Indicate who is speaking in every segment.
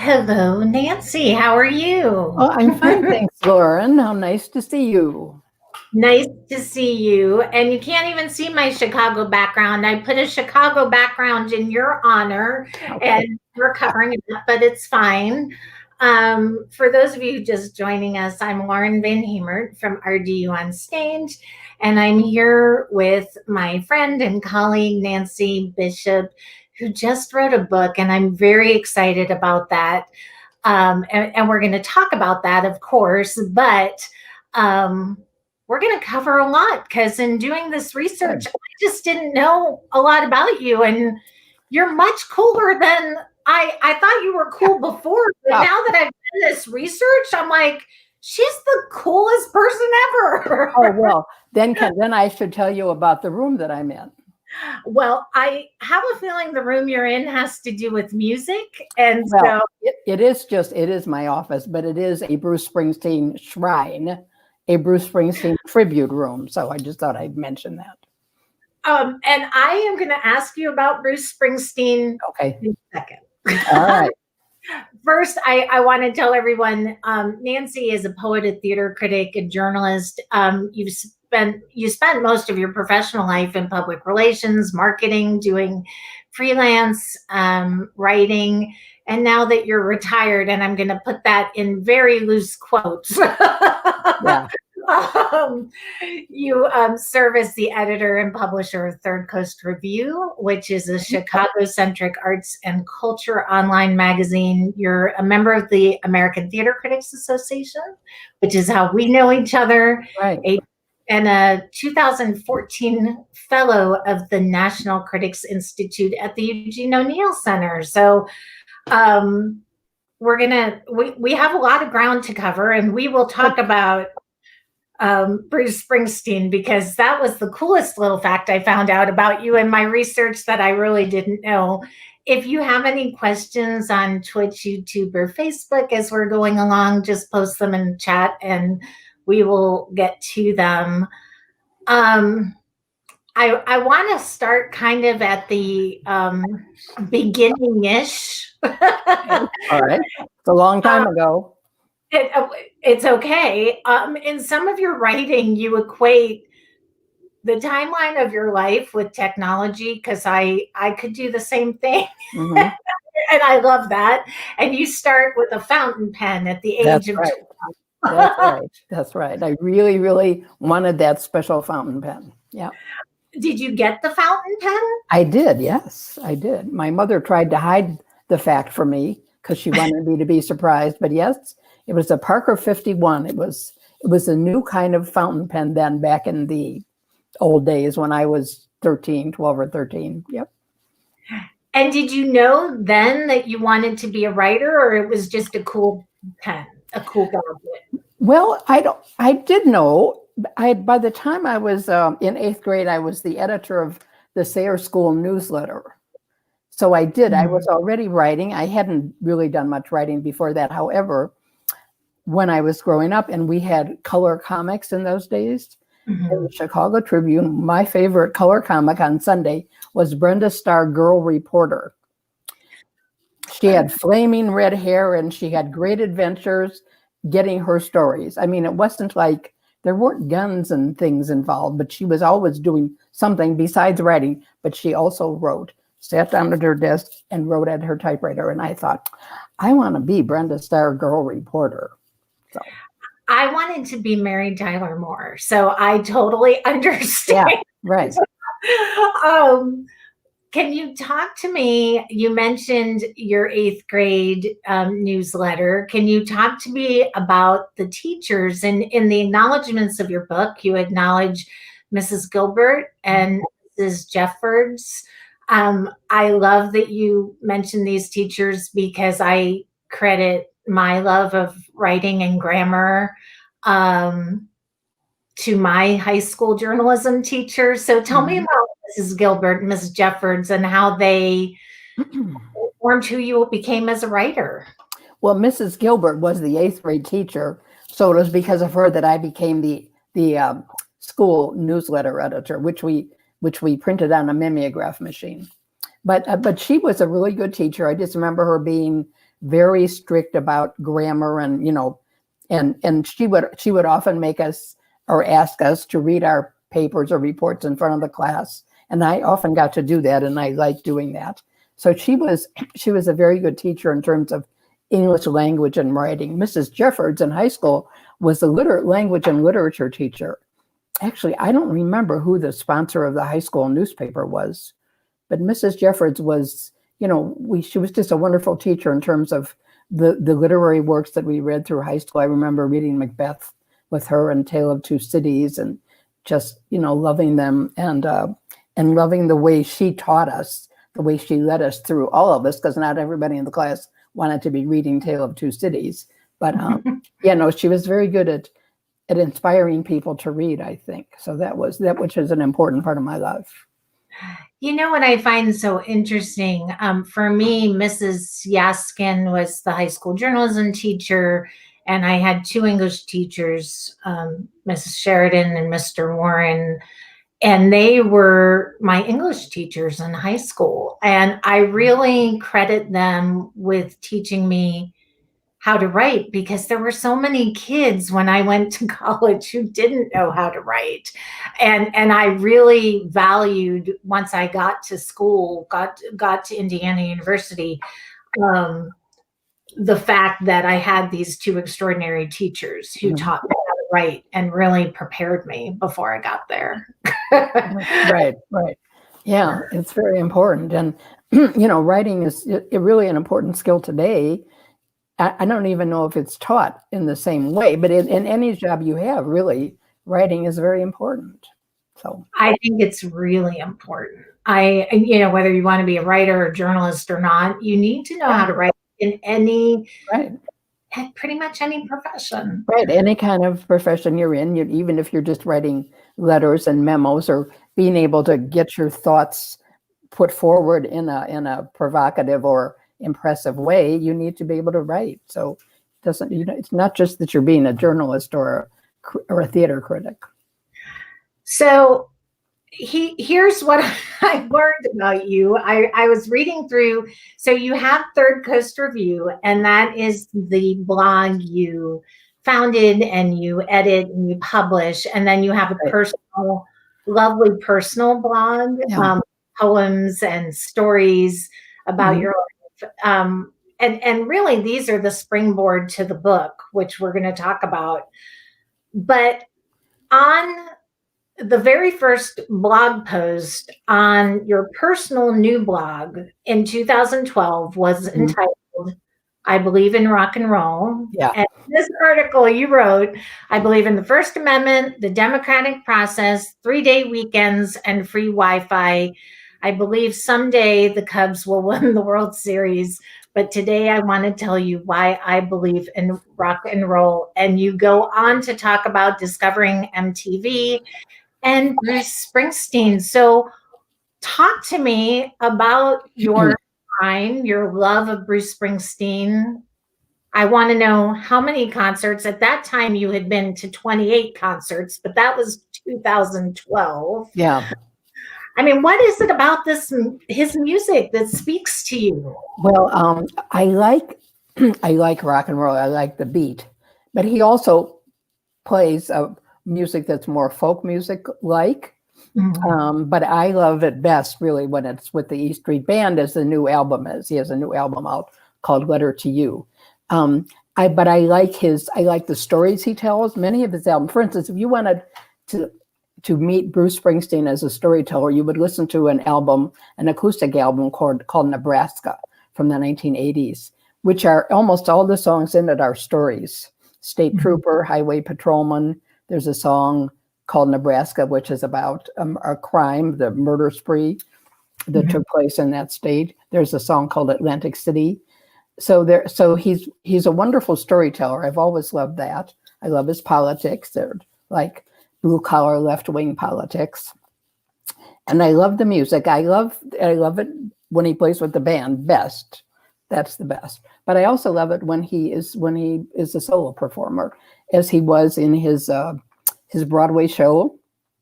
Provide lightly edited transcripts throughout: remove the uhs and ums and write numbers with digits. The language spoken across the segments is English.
Speaker 1: Hello, Nancy. How are you?
Speaker 2: Oh, I'm fine, thanks, Lauren. How nice to see you.
Speaker 1: Nice to see you. And you can't even see my Chicago background. I put a Chicago background in your honor,
Speaker 2: Okay.
Speaker 1: and we're covering it up, but it's fine. For those of you just joining us, I'm Lauren Van Hemert from RDU on Stage, and I'm here with my friend and colleague, Nancy Bishop, who just wrote a book, and I'm very excited about that. And we're going to talk about that, of course, but um, we're going to cover a lot because in doing this research,
Speaker 2: Good.
Speaker 1: I just didn't know a lot about you, and you're much cooler than I thought you were cool before. But
Speaker 2: Oh,
Speaker 1: now that I've done this research, I'm like, she's the coolest person ever.
Speaker 2: oh, well, then I should tell you about the room that I'm in.
Speaker 1: Well, I have a feeling the room you're in has to do with music, and
Speaker 2: Well,
Speaker 1: so
Speaker 2: it is my office, but it is a Bruce Springsteen shrine, a Bruce Springsteen tribute room. So I just thought I'd mention that.
Speaker 1: And I am going to ask you about Bruce Springsteen
Speaker 2: Okay.
Speaker 1: in a second.
Speaker 2: All right.
Speaker 1: First, I want to tell everyone Nancy is a poet, a theater critic, a journalist. You spent most of your professional life in public relations, marketing, doing freelance writing, and now that you're retired, and I'm going to put that in very loose quotes.
Speaker 2: Yeah.
Speaker 1: um, you serve as the editor and publisher of Third Coast Review, which is a Chicago-centric arts and culture online magazine. You're a member of the American Theater Critics Association, which is how we know each other,
Speaker 2: Right.
Speaker 1: and a 2014 fellow of the National Critics Institute at the Eugene O'Neill Center. So we have a lot of ground to cover, and we will talk about Bruce Springsteen, because that was the coolest little fact I found out about you in my research that I really didn't know. If you have any questions on Twitch, YouTube, or Facebook as we're going along, just post them in the chat and we will get to them. I want to start kind of at the beginning-ish.
Speaker 2: All right. It's a long time ago.
Speaker 1: It's okay. In some of your writing, you equate the timeline of your life with technology, because I could do the same thing.
Speaker 2: Mm-hmm.
Speaker 1: And I love that. And you start with a fountain pen at the age
Speaker 2: That's
Speaker 1: of
Speaker 2: right.
Speaker 1: 12.
Speaker 2: That's right. That's right. I really, really wanted that special fountain pen. Yeah.
Speaker 1: Did you get the fountain pen?
Speaker 2: I did. Yes, I did. My mother tried to hide the fact from me because she wanted me to be surprised. But yes, it was a Parker 51. It was a new kind of fountain pen then, back in the old days when I was 12 or 13. Yep.
Speaker 1: And did you know then that you wanted to be a writer, or it was just a cool pen, a cool gadget?
Speaker 2: Well, I did know. By the time I was in 8th grade, I was the editor of the Sayre School newsletter. So I did. I was already writing. I hadn't really done much writing before that. However, when I was growing up, and we had color comics in those days, in the Chicago Tribune, my favorite color comic on Sunday was Brenda Starr, Girl Reporter. She had flaming red hair, and she had great adventures getting her stories. I mean, it wasn't like there weren't guns and things involved, but she was always doing something besides writing. But she also wrote, sat down at her desk and wrote at her typewriter. And I thought, I want to be Brenda Starr, Girl Reporter. So
Speaker 1: I wanted to be Mary Tyler Moore, so I totally understand.
Speaker 2: Yeah, right.
Speaker 1: Can you talk to me? You mentioned your 8th grade newsletter. Can you talk to me about the teachers? And in the acknowledgments of your book, you acknowledge Mrs. Gilbert and Mrs. Jeffords. I love that you mentioned these teachers, because I credit my love of writing and grammar to my high school journalism teacher. So tell me about Mrs. Gilbert and Mrs. Jeffords and how they formed who you became as a writer.
Speaker 2: Well, Mrs. Gilbert was the 8th grade teacher, so it was because of her that I became the school newsletter editor, which we printed on a mimeograph machine. But she was a really good teacher. I just remember her being very strict about grammar, and and she would often make us or ask us to read our papers or reports in front of the class, and I often got to do that, and I liked doing that. So she was a very good teacher in terms of English language and writing. Mrs. Jeffords in high school was the language and literature teacher. Actually, I don't remember who the sponsor of the high school newspaper was, but Mrs. Jeffords was, she was just a wonderful teacher in terms of the literary works that we read through high school. I remember reading Macbeth with her and Tale of Two Cities, and just, loving them, and loving the way she taught us, the way she led us through all of this, because not everybody in the class wanted to be reading Tale of Two Cities. But she was very good at inspiring people to read, I think. So which is an important part of my life.
Speaker 1: What I find so interesting, for me, Mrs. Yaskin was the high school journalism teacher, and I had two English teachers, Mrs. Sheridan and Mr. Warren, and they were my English teachers in high school. And I really credit them with teaching me how to write, because there were so many kids when I went to college who didn't know how to write. And I really valued, once I got to school, got to Indiana University, the fact that I had these two extraordinary teachers who taught me how to write and really prepared me before I got there.
Speaker 2: Right. Yeah, it's very important. And, writing is really an important skill today. I don't even know if it's taught in the same way, but in any job you have, really, writing is very important. So
Speaker 1: I think it's really important. Whether you want to be a writer or journalist or not, you need to know how to write in pretty much any profession.
Speaker 2: Right, any kind of profession you're in, even if you're just writing letters and memos, or being able to get your thoughts put forward in a provocative or impressive way, you need to be able to write. So it's not just that you're being a journalist or a theater critic.
Speaker 1: So here's what I learned about you. I was reading through, so you have Third Coast Review, and that is the blog you founded and you edit and you publish, and then you have a lovely personal blog, poems and stories about your life. And really, these are the springboard to the book, which we're going to talk about. But on the very first blog post on your personal new blog in 2012 was entitled, "I Believe in Rock and Roll."
Speaker 2: Yeah.
Speaker 1: And this article you wrote, "I believe in the First Amendment, the democratic process, 3-day weekends, and free Wi-Fi. I believe someday the Cubs will win the World Series. But today I want to tell you why I believe in rock and roll." And you go on to talk about discovering MTV and Bruce Springsteen. So talk to me about your love of Bruce Springsteen. I want to know how many concerts. At that time, you had been to 28 concerts, but that was 2012.
Speaker 2: Yeah.
Speaker 1: I mean, what is it about his music that speaks to you?
Speaker 2: Well, I like rock and roll. I like the beat, but he also plays music that's more folk music like. But I love it best really when it's with the E Street Band, as the new album is. He has a new album out called Letter to You. I like the stories he tells. Many of his albums, for instance, if you wanted to meet Bruce Springsteen as a storyteller, you would listen to an acoustic album called Nebraska from the 1980s, which are almost all the songs in it are stories. State Trooper, Highway Patrolman. There's a song called Nebraska, which is about a crime, the murder spree that took place in that state. There's a song called Atlantic City. So he's a wonderful storyteller. I've always loved that. I love his politics. They're like blue collar, left wing politics. And I love the music. I love it when he plays with the band best. That's the best. But I also love it when he is a solo performer, as he was in his Broadway show,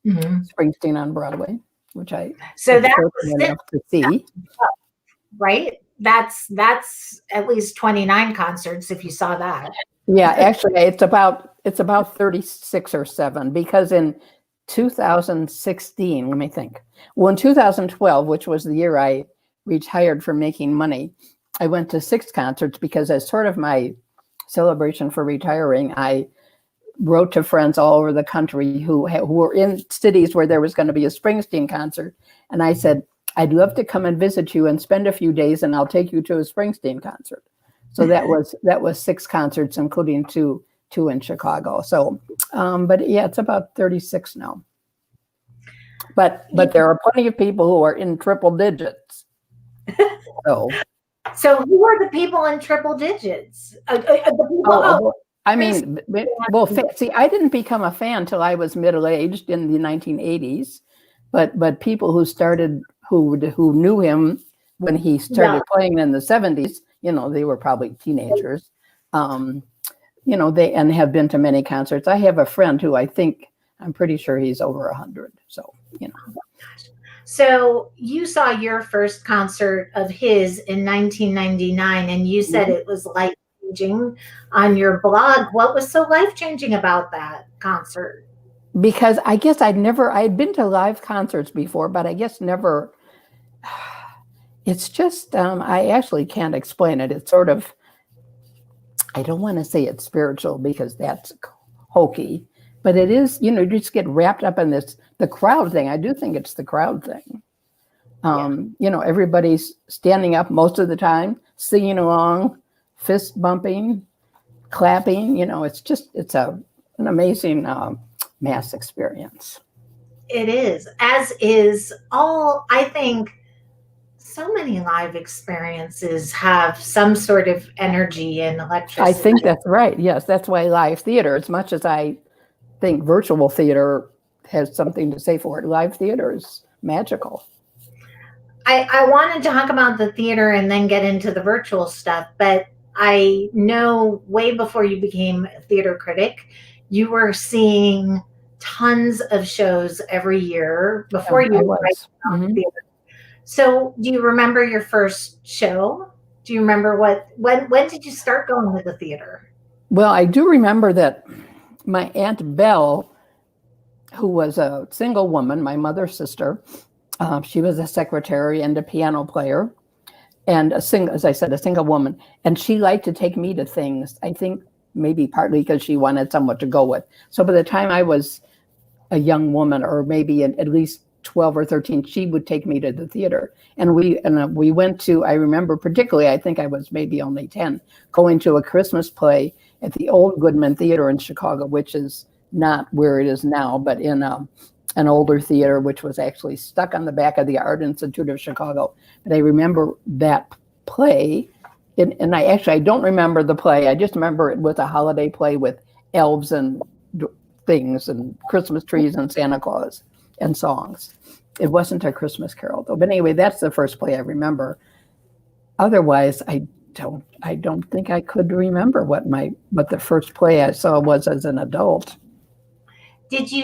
Speaker 2: Springsteen on Broadway, which I
Speaker 1: that was
Speaker 2: enough to see.
Speaker 1: Right? that's at least 29 concerts if you saw that.
Speaker 2: Yeah, actually, it's about 36 or 7 because in 2016, let me think. Well, in 2012, which was the year I retired from making money, I went to 6 concerts because as sort of my celebration for retiring, I wrote to friends all over the country who were in cities where there was going to be a Springsteen concert, and I said, "I'd love to come and visit you and spend a few days, and I'll take you to a Springsteen concert." So that was 6 concerts, including two in Chicago. So, but yeah, it's about 36 now. But there are plenty of people who are in triple digits.
Speaker 1: So who are the people in triple digits? The people,
Speaker 2: I mean, well, see, I didn't become a fan till I was middle-aged in the 1980s, but people who started who knew him when he started playing in the 70s, they were probably teenagers, they and have been to many concerts. I have a friend who I'm pretty sure he's over 100. So,
Speaker 1: So you saw your first concert of his in 1999, and you said it was life-changing on your blog. What was so life-changing about that concert?
Speaker 2: Because I guess I'd been to live concerts before, but I guess never. It's just, I actually can't explain it. It's sort of, I don't want to say it's spiritual because that's hokey, but it is, you just get wrapped up in the crowd thing. I do think it's the crowd thing. Everybody's standing up most of the time, singing along, fist bumping, clapping. It's an amazing mass experience.
Speaker 1: It is, as is all, I think, so many live experiences have some sort of energy and electricity.
Speaker 2: I think that's right. Yes, that's why live theater, as much as I think virtual theater has something to say for it, live theater is magical.
Speaker 1: I want to talk about the theater and then get into the virtual stuff, but I know way before you became a theater critic, you were seeing tons of shows every year before you were writing theater. So do you remember your first show? Do you remember when did you start going to the theater?
Speaker 2: Well, I do remember that my Aunt Belle, who was a single woman, my mother's sister, she was a secretary and a piano player, and as I said, a single woman. And she liked to take me to things, I think maybe partly because she wanted someone to go with. So by the time I was a young woman, or maybe at least 12 or 13, she would take me to the theater. And we went to, I remember particularly, I think I was maybe only 10, going to a Christmas play at the old Goodman Theater in Chicago, which is not where it is now, but in an older theater, which was actually stuck on the back of the Art Institute of Chicago. But I remember that play, and I don't remember the play. I just remember it was a holiday play with elves and things and Christmas trees and Santa Claus and songs. It wasn't a Christmas Carol though. But anyway, that's the first play I remember. Otherwise, I don't think I could remember what the first play I saw was as an adult.
Speaker 1: Did you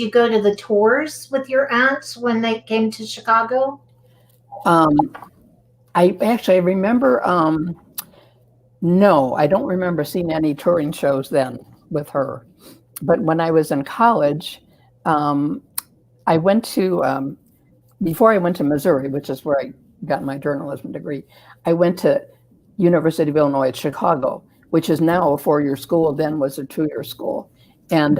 Speaker 1: go to the tours with your aunts when they came to Chicago?
Speaker 2: I remember, no, I don't remember seeing any touring shows then with her. But when I was in college, I went to, before I went to Missouri, which is where I got my journalism degree, I went to University of Illinois at Chicago, which is now a 4-year school, then was a 2-year school. And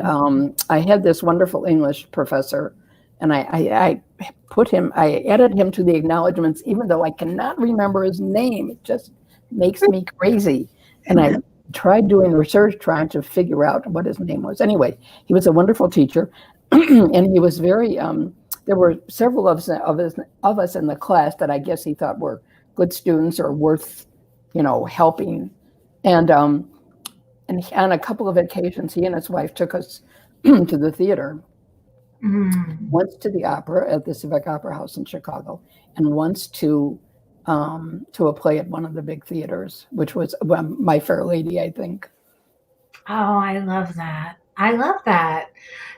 Speaker 2: I had this wonderful English professor, and I added him to the acknowledgments, even though I cannot remember his name. It just makes me crazy. And I tried doing research, trying to figure out what his name was. Anyway, he was a wonderful teacher, and he was very, there were several of us in the class that I guess he thought were good students or worth, helping. And on a couple of occasions, he and his wife took us to the theater. Once to the opera at the Civic Opera House in Chicago, and once to a play at one of the big theaters, which was My Fair Lady, I think.
Speaker 1: Oh, I love that. I love that.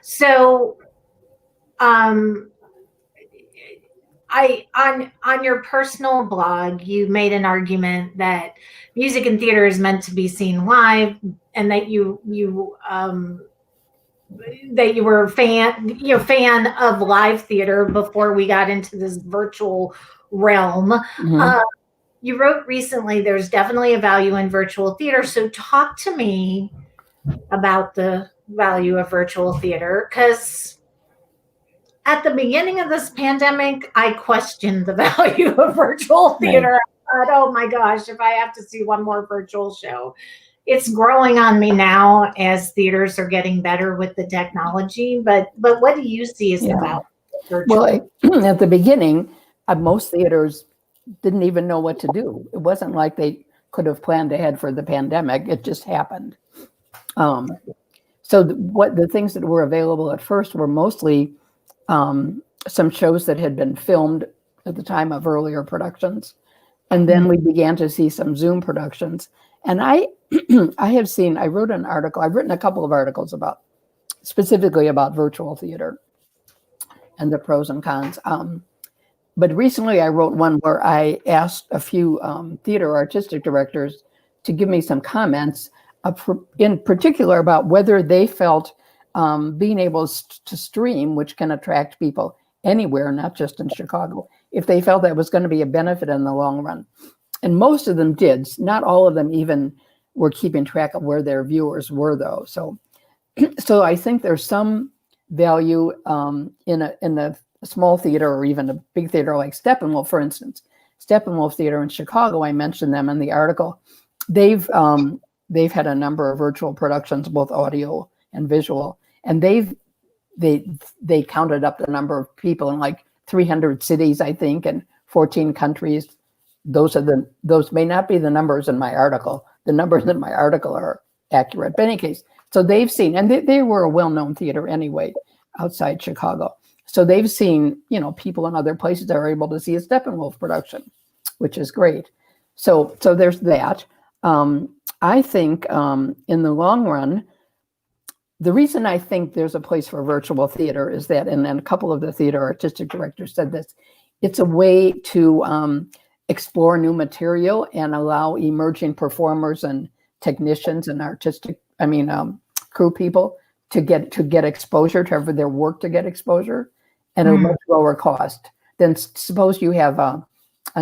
Speaker 1: So, on your personal blog, you made an argument that music and theater is meant to be seen live, and that you were fan of live theater before we got into this virtual realm.
Speaker 2: Mhm.
Speaker 1: You wrote recently, there's definitely a value in virtual theater. So talk to me about the value of virtual theater, because at the beginning of this pandemic, I questioned the value of virtual
Speaker 2: Right.
Speaker 1: theater. I thought, oh my gosh, if I have to see one more virtual show. It's growing on me now as theaters are getting better with the technology. But what do you see as the
Speaker 2: Yeah.
Speaker 1: value of
Speaker 2: Well,
Speaker 1: virtual?
Speaker 2: at the beginning, most theaters didn't even know what to do. It wasn't like they could have planned ahead for the pandemic. It just happened. So what the things that were available at first were mostly some shows that had been filmed at the time of earlier productions. And then we began to see some Zoom productions. And I I wrote an article, I've written a couple of articles specifically about virtual theater and the pros and cons. But recently I wrote one where I asked a few theater artistic directors to give me some comments, in particular about whether they felt being able to stream, which can attract people anywhere, not just in Chicago, if they felt that was going to be a benefit in the long run. And most of them did. Not all of them even were keeping track of where their viewers were, though. So I think there's some value in a small theater or even a big theater like Steppenwolf, for instance. Steppenwolf Theater in Chicago, I mentioned them in the article. They've had a number of virtual productions, both audio and visual, and they counted up the number of people in like 300 cities, I think, and 14 countries. Those may not be the numbers in my article. The numbers in my article are accurate. But in any case, so they've seen, and they were a well-known theater anyway outside Chicago. So they've seen, people in other places that are able to see a Steppenwolf production, which is great. So there's that. I think in the long run, the reason I think there's a place for virtual theater is that, and then a couple of the theater artistic directors said this, it's a way to explore new material and allow emerging performers and technicians and crew people to get exposure, to have their work to get exposure at a much lower cost. Then suppose you have a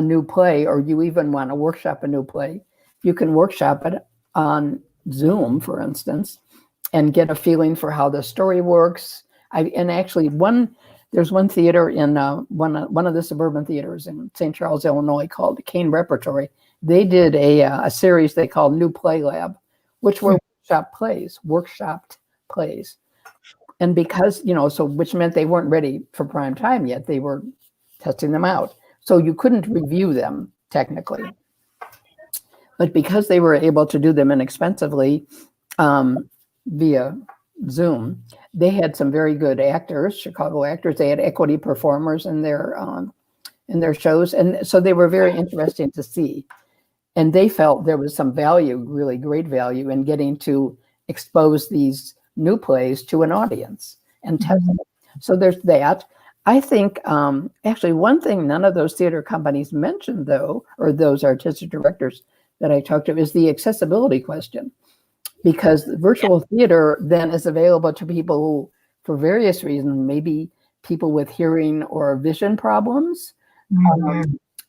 Speaker 2: new play, or you even want to workshop a new play. You can workshop it on Zoom, for instance, and get a feeling for how the story works. There's one theater in one of the suburban theaters in St. Charles, Illinois, called the Kane Repertory. They did a series they called New Play Lab, which were workshopped plays. And because, which meant they weren't ready for prime time yet, they were testing them out. So you couldn't review them technically. But because they were able to do them inexpensively via Zoom, they had some very good actors, Chicago actors. They had equity performers in their shows. And so they were very interesting to see. And they felt there was some value, really great value, in getting to expose these new plays to an audience and test them. So there's that. I think actually one thing none of those theater companies mentioned, though, or those artistic directors that I talked to, is the accessibility question. Because virtual theater then is available to people who, for various reasons, maybe people with hearing or vision problems.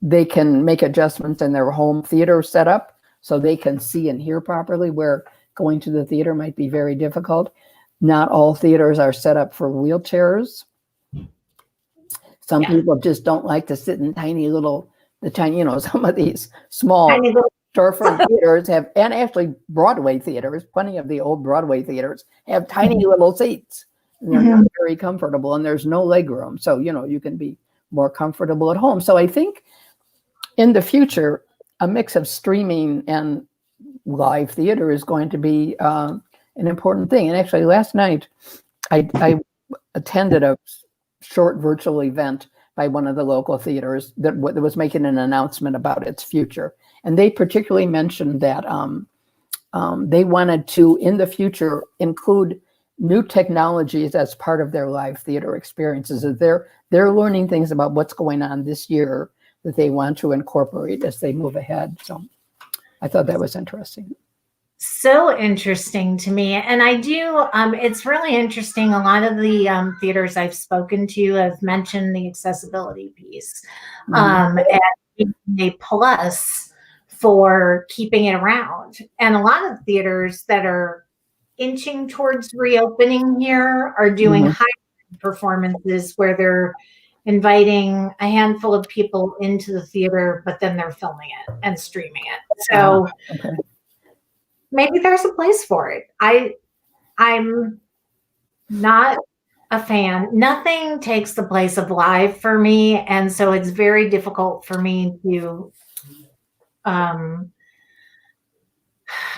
Speaker 2: They can make adjustments in their home theater setup so they can see and hear properly, where going to the theater might be very difficult. Not all theaters are set up for wheelchairs. Some people just don't like to sit in some of these small storefront theaters have, and actually Broadway theaters, plenty of the old Broadway theaters have tiny little seats. And they're not very comfortable, and there's no leg room. So, you can be more comfortable at home. So I think in the future, a mix of streaming and live theater is going to be an important thing. And actually last night, I attended a short virtual event by one of the local theaters that was making an announcement about its future. And they particularly mentioned that they wanted to, in the future, include new technologies as part of their live theater experiences. They're learning things about what's going on this year that they want to incorporate as they move ahead. So I thought that was interesting.
Speaker 1: So interesting to me. And I do, it's really interesting. A lot of the theaters I've spoken to have mentioned the accessibility piece, and a plus for keeping it around. And a lot of theaters that are inching towards reopening here are doing hybrid performances where they're inviting a handful of people into the theater, but then they're filming it and streaming it. So maybe there's a place for it. I'm not a fan. Nothing takes the place of live for me, and so it's very difficult for me to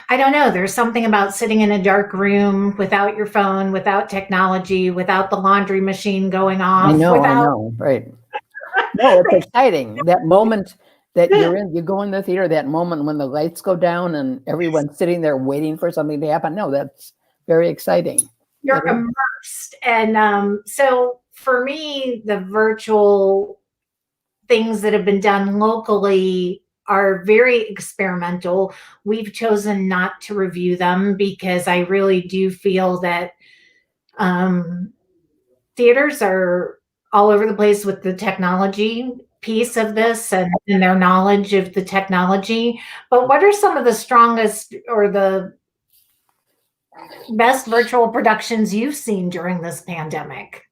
Speaker 1: I don't know. There's something about sitting in a dark room without your phone, without technology, without the laundry machine going off.
Speaker 2: I know, right. No, it's exciting. That moment that you go in the theater, that moment when the lights go down and everyone's sitting there waiting for something to happen. No, that's very exciting.
Speaker 1: You're immersed. And so for me, the virtual things that have been done locally are very experimental. We've chosen not to review them because I really do feel that theaters are all over the place with the technology piece of this and their knowledge of the technology. But what are some of the strongest or the best virtual productions you've seen during this pandemic?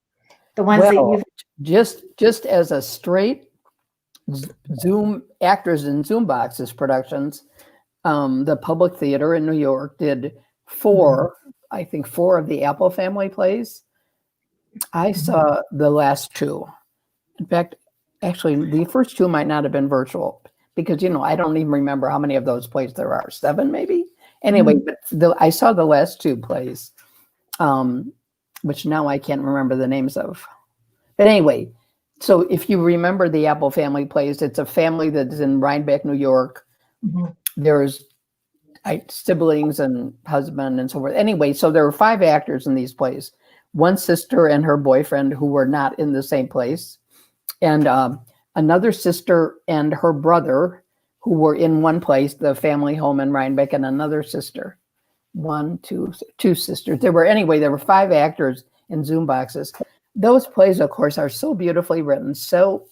Speaker 1: The ones that you've
Speaker 2: just as a straight Zoom actors in Zoom boxes productions, the Public Theater in New York did four of the Apple Family plays. I saw the last two. In fact, actually, the first two might not have been virtual because, I don't even remember how many of those plays there are. 7, maybe? Anyway, but I saw the last two plays, which now I can't remember the names of. But anyway, so if you remember the Apple Family plays, it's a family that's in Rhinebeck, New York. There's siblings and husband and so forth. Anyway, so there were 5 actors in these plays. One sister and her boyfriend who were not in the same place, and another sister and her brother who were in one place, the family home in Rhinebeck, and another sister. Two sisters. There were 5 actors in Zoom boxes. Those plays, of course, are so beautifully written, so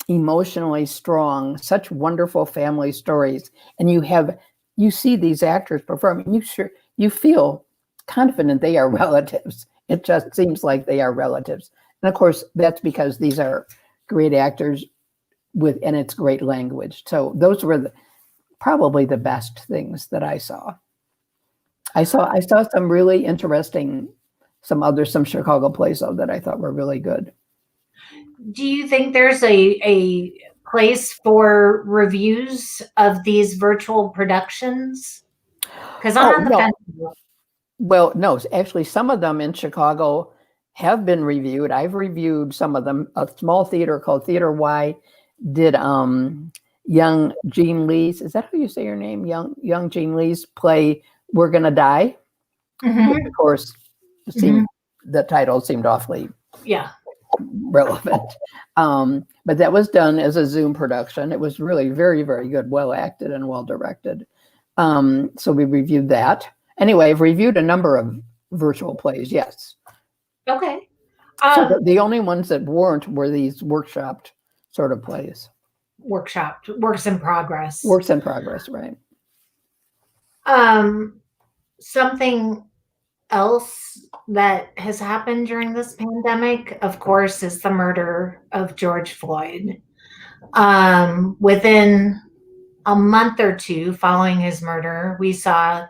Speaker 2: emotionally strong, such wonderful family stories. And you see these actors perform, and you feel confident they are relatives. It just seems like they are relatives. And of course, that's because these are great actors and it's great language. So those were probably the best things that I saw. I saw some really interesting, some Chicago plays though that I thought were really good.
Speaker 1: Do you think there's a place for reviews of these virtual productions? Because I'm on the fence.
Speaker 2: Well, no, actually, some of them in Chicago have been reviewed. I've reviewed some of them. A small theater called Theater Y did young Jean Lee's. Is that how you say your name? Young Jean Lee's play We're Gonna Die. Which, of course, the title seemed awfully relevant. But that was done as a Zoom production. It was really very, very good, well acted and well directed. So we reviewed that. Anyway, I've reviewed a number of virtual plays, yes.
Speaker 1: Okay.
Speaker 2: So the only ones that weren't were these workshopped sort of plays.
Speaker 1: Workshopped, works in progress.
Speaker 2: Works in progress, right.
Speaker 1: Something else that has happened during this pandemic, of course, is the murder of George Floyd. Within a month or two following his murder, we saw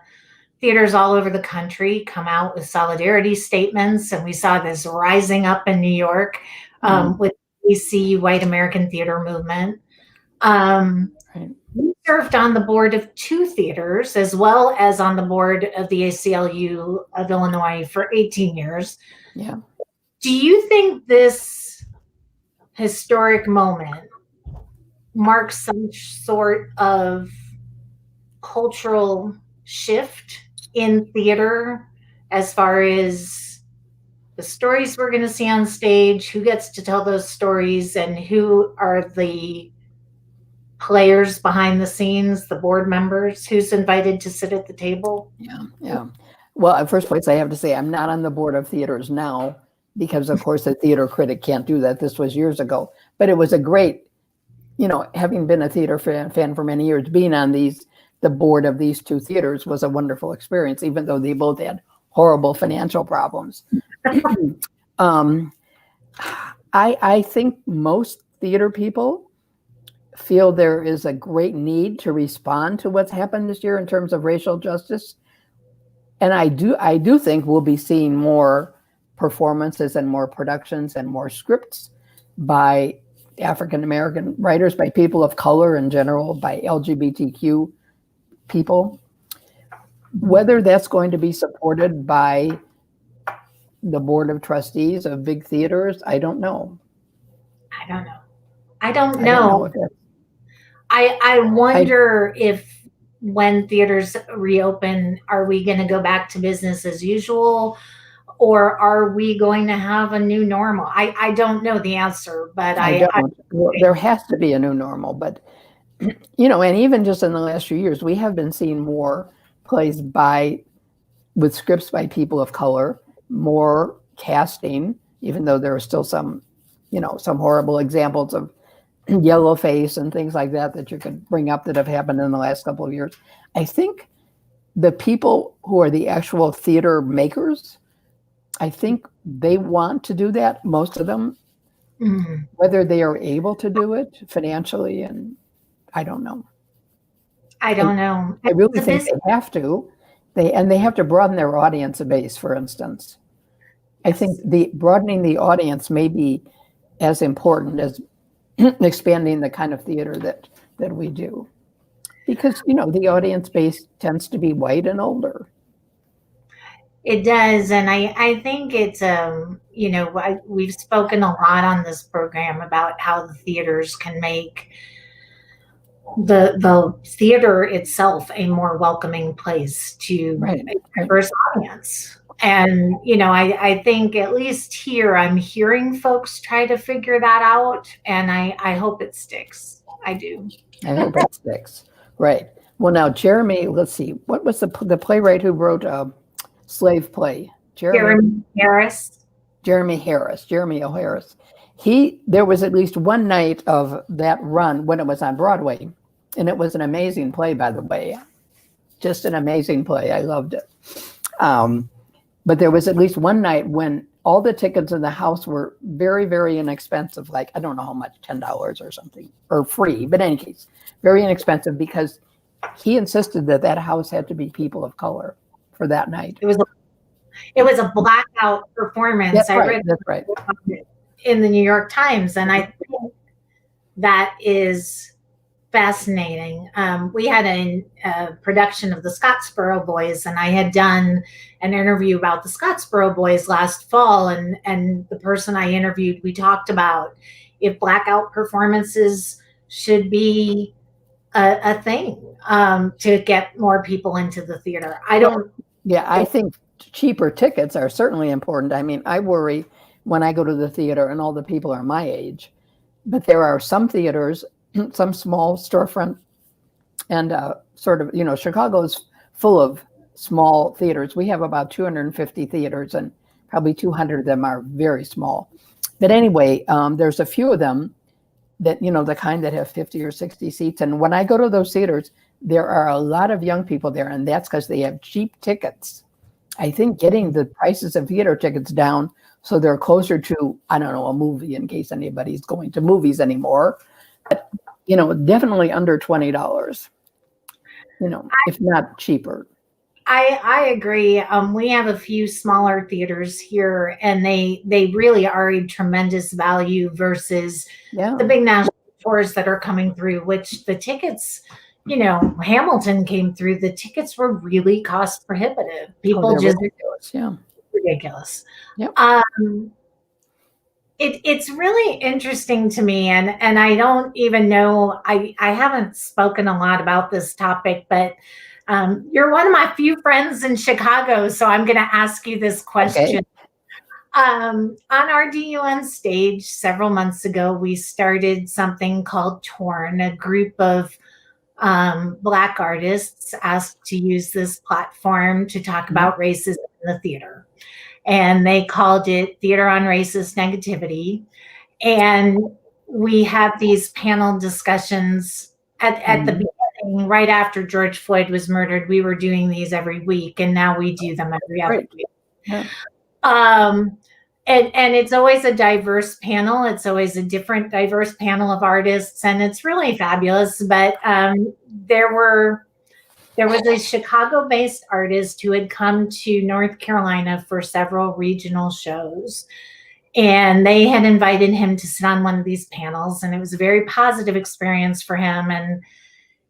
Speaker 1: theaters all over the country come out with solidarity statements, and we saw this rising up in New York with the DC White American Theater Movement. We served on the board of 2 theaters, as well as on the board of the ACLU of Illinois for 18 years.
Speaker 2: Yeah.
Speaker 1: Do you think this historic moment marks some sort of cultural shift in theater as far as the stories we're going to see on stage, who gets to tell those stories, and who are the players behind the scenes, the board members, who's invited to sit at the table?
Speaker 2: Yeah. Well, at first place, I have to say I'm not on the board of theaters now because, of course, the theater critic can't do that. This was years ago, but it was a great, having been a theater fan for many years, being on the board of these two theaters was a wonderful experience, even though they both had horrible financial problems. I think most theater people feel there is a great need to respond to what's happened this year in terms of racial justice. And I do think we'll be seeing more performances and more productions and more scripts by African American writers, by people of color in general, by LGBTQ people. Whether that's going to be supported by the board of trustees of big theaters, I don't know.
Speaker 1: I don't know. I wonder if when theaters reopen, are we going to go back to business as usual, or are we going to have a new normal? I don't know the answer, but
Speaker 2: well, there has to be a new normal. But and even just in the last few years, we have been seeing more plays with scripts by people of color, more casting, even though there are still some horrible examples of yellow face and things like that you could bring up that have happened in the last couple of years. I think the people who are the actual theater makers, I think they want to do that, most of them. Mm-hmm. Whether they are able to do it financially, and I don't know.
Speaker 1: I don't know.
Speaker 2: I really think they have to. They have to broaden their audience base, for instance. Yes. I think broadening the audience may be as important as expanding the kind of theater that we do, because the audience base tends to be white and older.
Speaker 1: It does, and I think it's we've spoken a lot on this program about how the theaters can make the theater itself a more welcoming place to a diverse audience. And, I think at least here, I'm hearing folks try to figure that out, and I hope it sticks. I do.
Speaker 2: I hope it sticks. Right. Well, now, Jeremy, let's see. What was the playwright who wrote Slave Play?
Speaker 1: Jeremy Harris.
Speaker 2: Jeremy O. Harris. There was at least one night of that run when it was on Broadway, and it was an amazing play, by the way. Just an amazing play. I loved it. But there was at least one night when all the tickets in the house were very, very inexpensive. Like, I don't know how much, $10 or something, or free. But in any case, very inexpensive, because he insisted that house had to be people of color for that night.
Speaker 1: It was a blackout performance.
Speaker 2: That's right.
Speaker 1: In the New York Times. And I think that is fascinating. We had a production of the Scottsboro Boys, and I had done an interview about the Scottsboro Boys last fall, and the person I interviewed, we talked about if blackout performances should be a thing to get more people into the theater.
Speaker 2: I think cheaper tickets are certainly important. I mean, I worry when I go to the theater and all the people are my age, but there are some theaters, some small storefront, and Chicago is full of small theaters. We have about 250 theaters, and probably 200 of them are very small. But anyway, there's a few of them that, the kind that have 50 or 60 seats. And when I go to those theaters, there are a lot of young people there, and that's because they have cheap tickets. I think getting the prices of theater tickets down so they're closer to, I don't know, a movie, in case anybody's going to movies anymore, but, definitely under $20, if not cheaper.
Speaker 1: I agree. We have a few smaller theaters here, and they really are a tremendous value versus the big national tours that are coming through, which the tickets, Hamilton came through, the tickets were really cost prohibitive. People just
Speaker 2: ridiculous. Yeah.
Speaker 1: Ridiculous.
Speaker 2: Yep.
Speaker 1: It's really interesting to me, and I don't even know, I haven't spoken a lot about this topic, but You're one of my few friends in Chicago, so I'm going to ask you this question.
Speaker 2: Okay.
Speaker 1: On RDU on Stage several months ago, we started something called Torn, a group of Black artists asked to use this platform to talk about racism in the theater. And they called it Theater on Racist Negativity. And we had these panel discussions at the beginning, right after George Floyd was murdered. We were doing these every week, and now we do them every other week.
Speaker 2: Yeah.
Speaker 1: And it's always a diverse panel. It's always a different diverse panel of artists, and it's really fabulous. But there was a Chicago-based artist who had come to North Carolina for several regional shows, and they had invited him to sit on one of these panels, and it was a very positive experience for him. And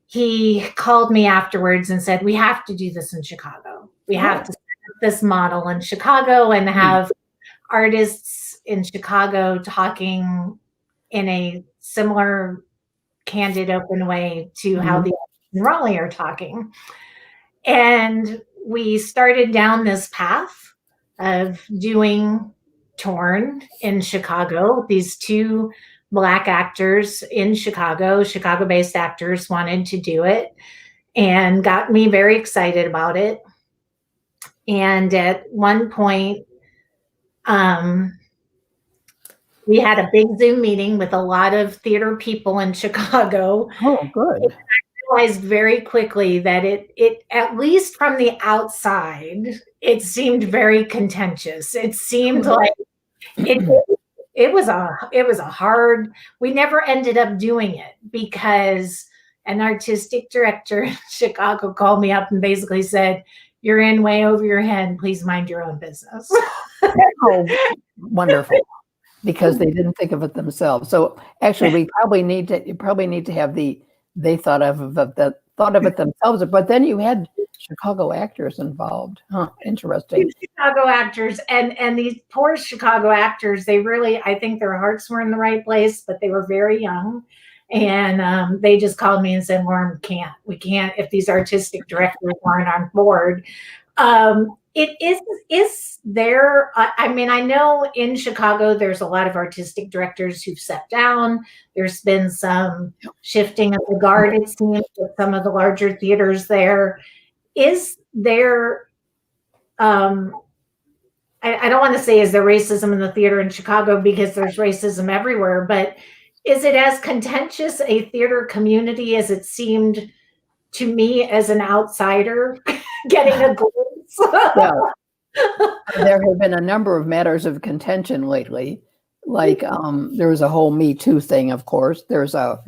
Speaker 1: he called me afterwards and said, "We have to do this in Chicago. We have to set up this model in Chicago and have artists in Chicago talking in a similar, candid, open way to how the artists in Raleigh are talking." And we started down this path of doing Torn in Chicago. These two Black actors in Chicago, Chicago-based actors, wanted to do it and got me very excited about it. And at one point, we had a big Zoom meeting with a lot of theater people in Chicago.
Speaker 2: Oh, good.
Speaker 1: And I realized very quickly that it at least from the outside, it seemed very contentious. It seemed like it was a hard. We never ended up doing it because an artistic director in Chicago called me up and basically said, "You're in way over your head. Please mind your own business."
Speaker 2: Oh, wonderful. Because they didn't think of it themselves. So actually, you probably need to have they thought of it themselves. But then you had Chicago actors involved. Huh, interesting.
Speaker 1: Chicago actors and these poor Chicago actors, they really, I think their hearts were in the right place, but they were very young. And they just called me and said, "Lauren, we can't, if these artistic directors aren't on board." It is there. I mean, I know in Chicago, there's a lot of artistic directors who've stepped down. There's been some shifting of the guard, it seems, with some of the larger theaters there. Is there, I don't want to say is there racism in the theater in Chicago, because there's racism everywhere, but is it as contentious a theater community as it seemed to me as an outsider getting a glimpse?
Speaker 2: Well, there have been a number of matters of contention lately. Like there was a whole Me Too thing, of course. There's a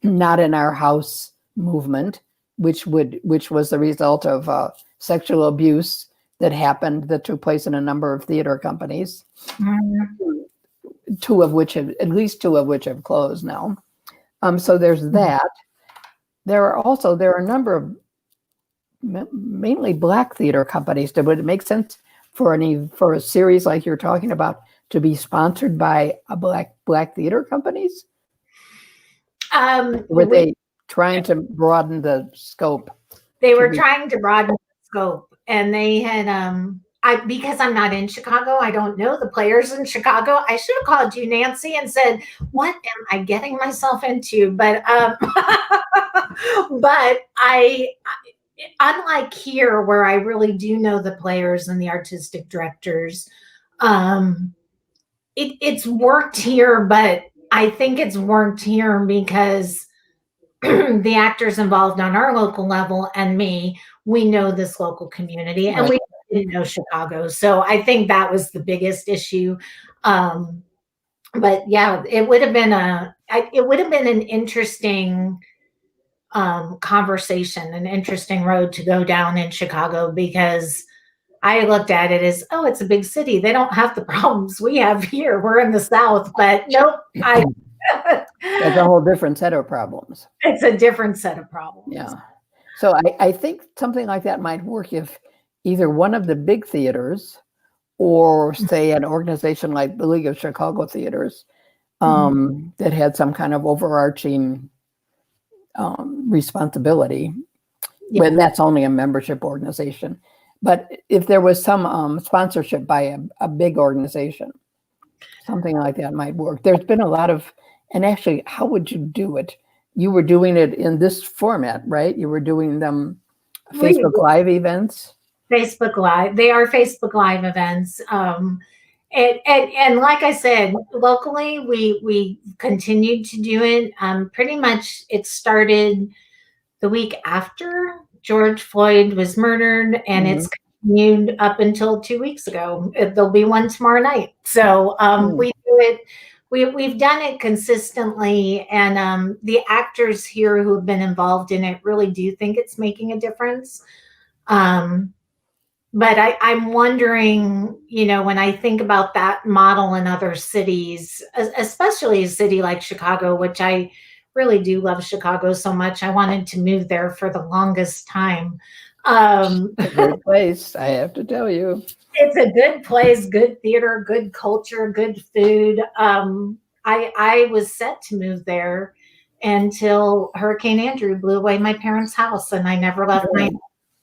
Speaker 2: Not in Our House movement, which was the result of sexual abuse that took place in a number of theater companies. At least two of which have closed now. So there's that. There are a number of mainly Black theater companies. Would it make sense for a series like you're talking about to be sponsored by a Black theater companies? Were they trying to broaden the scope?
Speaker 1: They were trying to broaden the scope, and they had because I'm not in Chicago, I don't know the players in Chicago. I should have called you, Nancy, and said, "What am I getting myself into?" But but unlike here, where I really do know the players and the artistic directors, it's worked here, but I think it's worked here because the actors involved on our local level and me, we know this local community, and we didn't know Chicago. So I think that was the biggest issue. But yeah, it would have been an interesting conversation, an interesting road to go down in Chicago, because I looked at it as, oh, it's a big city. They don't have the problems we have here. We're in the South, but nope.
Speaker 2: It's a whole different set of problems.
Speaker 1: It's a different set of problems.
Speaker 2: Yeah. So I think something like that might work if either one of the big theaters, or say an organization like the League of Chicago Theaters, that had some kind of overarching responsibility, when that's only a membership organization. But if there was some sponsorship by a big organization, something like that might work. There's been a lot of, and actually, how would you do it? You were doing it in this format, right? You were doing them Facebook Live events.
Speaker 1: Facebook Live. They are Facebook Live events. And like I said, locally, we continued to do it. Pretty much it started the week after George Floyd was murdered, and it's continued up until 2 weeks ago. There'll be one tomorrow night. So we do it. We've done it consistently, and the actors here who have been involved in it really do think it's making a difference. But I'm wondering, when I think about that model in other cities, especially a city like Chicago, which I really do love Chicago so much. I wanted to move there for the longest time.
Speaker 2: A great place, I have to tell you.
Speaker 1: It's a good place, good theater, good culture, good food. I was set to move there until Hurricane Andrew blew away my parents' house, and I never left my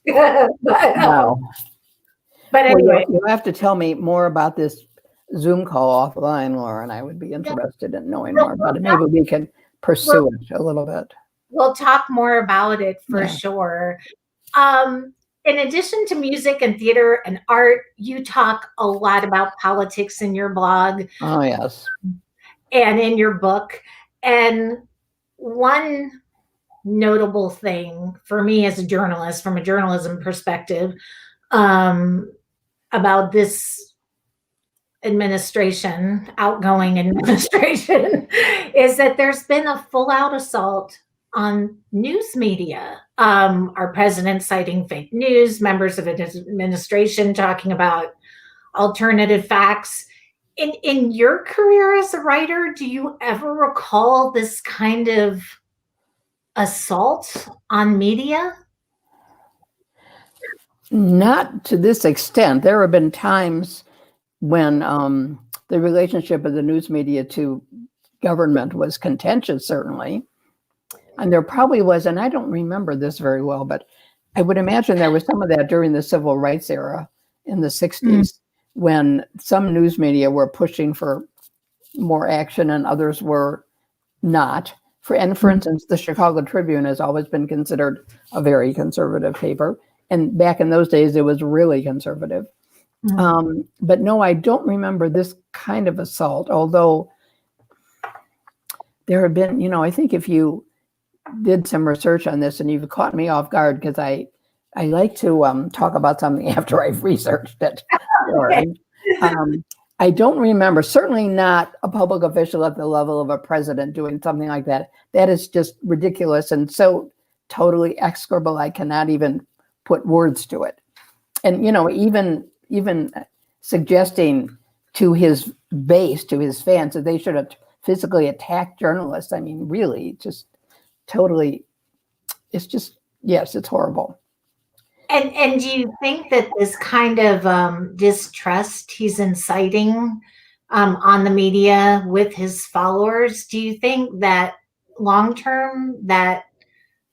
Speaker 2: Wow.
Speaker 1: But anyway,
Speaker 2: you have to tell me more about this Zoom call offline, Lauren. I would be interested in knowing more about it. Maybe we can pursue it a little bit.
Speaker 1: We'll talk more about it for sure. In addition to music and theater and art, you talk a lot about politics in your blog.
Speaker 2: Oh, yes.
Speaker 1: And in your book. And one notable thing for me as a journalist, from a journalism perspective, about this administration, outgoing administration, is that there's been a full-out assault on news media. Our president citing fake news, members of his administration talking about alternative facts. In your career as a writer, do you ever recall this kind of assault on media?
Speaker 2: Not to this extent. There have been times when the relationship of the news media to government was contentious, certainly. And there probably was, and I don't remember this very well, but I would imagine there was some of that during the civil rights era in the 60s, when some news media were pushing for more action and others were not. For instance, the Chicago Tribune has always been considered a very conservative paper. And back in those days, it was really conservative. But no, I don't remember this kind of assault, although there have been, I think if you did some research on this, and you've caught me off guard, because I like to talk about something after I've researched it. I don't remember, certainly not a public official at the level of a president doing something like that. That is just ridiculous and so totally execrable. I cannot even put words to it. And, even suggesting to his base, to his fans, that they should have physically attacked journalists. I mean, really, just totally, it's just, yes, it's horrible.
Speaker 1: And do you think that this kind of distrust he's inciting on the media with his followers, do you think that long-term that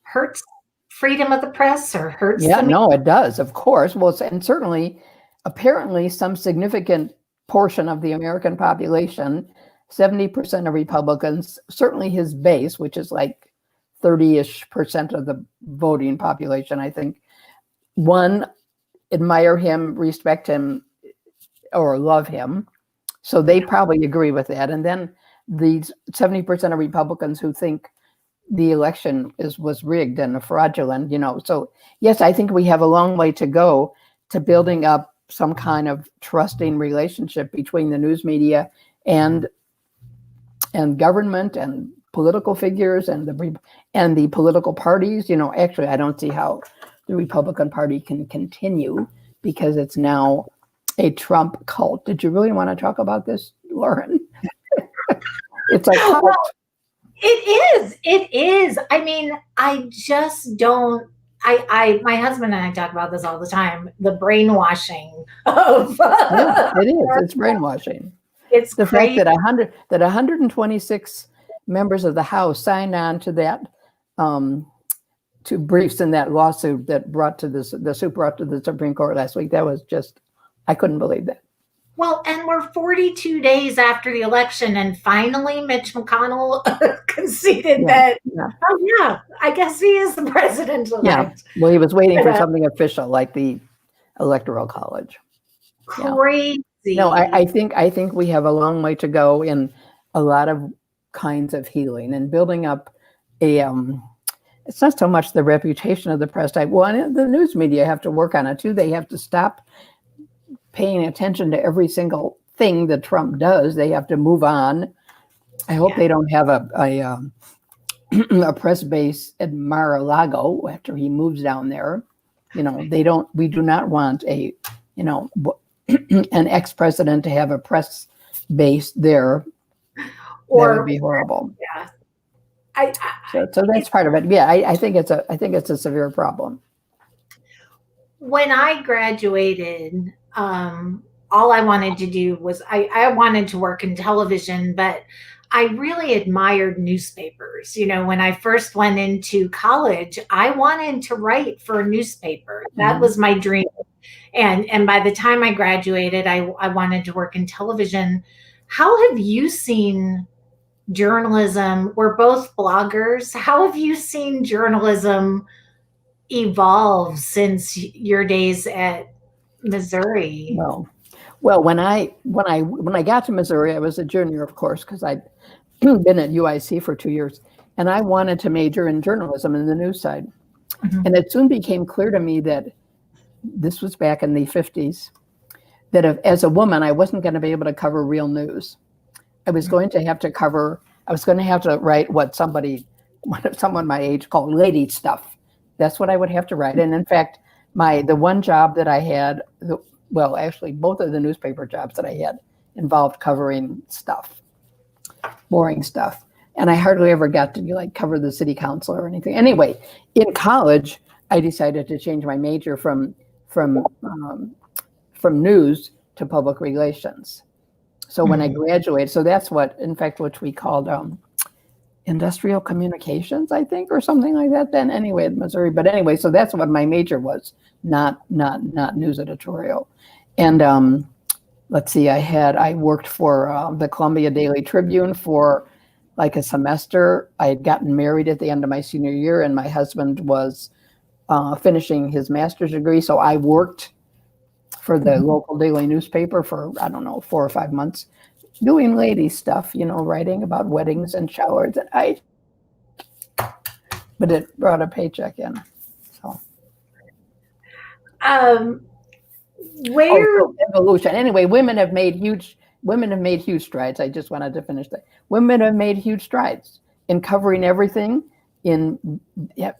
Speaker 1: hurts freedom of the press or hurts?
Speaker 2: Yeah, no, it does, of course. Well, and certainly, apparently, some significant portion of the American population, 70% of Republicans, certainly his base, which is like 30-ish% of the voting population, I think, one, admire him, respect him, or love him. So they probably agree with that. And then these 70% of Republicans who think the election was rigged and fraudulent, So yes, I think we have a long way to go to building up some kind of trusting relationship between the news media and government and political figures and the political parties. Actually, I don't see how the Republican Party can continue because it's now a Trump cult. Did you really want to talk about this, Lauren? It's a cult.
Speaker 1: Well, it is. I mean, I just don't. My husband and I talk about this all the time. The brainwashing of
Speaker 2: it is. It's brainwashing.
Speaker 1: It's
Speaker 2: the
Speaker 1: crazy.
Speaker 2: fact that 126 members of the House signed on to that two briefs in that lawsuit that the suit brought to the Supreme Court last week. That was just, I couldn't believe that.
Speaker 1: Well, and we're 42 days after the election, and finally Mitch McConnell conceded that, oh, yeah, I guess he is the president-elect.
Speaker 2: Yeah. Well, he was waiting for something official, like the Electoral College.
Speaker 1: Crazy.
Speaker 2: No, I think we have a long way to go in a lot of kinds of healing and building up a. It's not so much the reputation of the press. The news media have to work on it too. They have to stop paying attention to every single thing that Trump does. They have to move on. I hope they don't have a press base at Mar-a-Lago after he moves down there. We do not want an ex-president to have a press base there. That would be horrible.
Speaker 1: Yeah.
Speaker 2: So that's part of it. Yeah, I think it's a severe problem.
Speaker 1: When I graduated, all I wanted to do was I wanted to work in television, but I really admired newspapers. When I first went into college, I wanted to write for a newspaper. That was my dream. And by the time I graduated, I wanted to work in television. How have you seen journalism? We're both bloggers. How have you seen journalism evolve since your days at Missouri?
Speaker 2: Well, when I got to Missouri, I was a junior, of course, because I'd been at UIC for 2 years, and I wanted to major in journalism in the news side. And it soon became clear to me that this was back in the 50s, that as a woman, I wasn't going to be able to cover real news. I was going to have to write what someone my age called lady stuff. That's what I would have to write. And in fact, the one job that I had, well, actually both of the newspaper jobs that I had involved covering stuff, boring stuff. And I hardly ever got to cover the city council or anything. Anyway, in college, I decided to change my major from news to public relations. So when I graduated, so that's which we called industrial communications, I think, or something like that then, anyway, at Missouri. But anyway, so that's what my major was, not news editorial. And let's see, I worked for the Columbia Daily Tribune for like a semester. I had gotten married at the end of my senior year, and my husband was finishing his master's degree. So I worked for the local daily newspaper for, 4 or 5 months, doing lady stuff, writing about weddings and showers. But it brought a paycheck in. So. Evolution. Anyway, women have made huge strides. I just wanted to finish that. Women have made huge strides in covering everything, in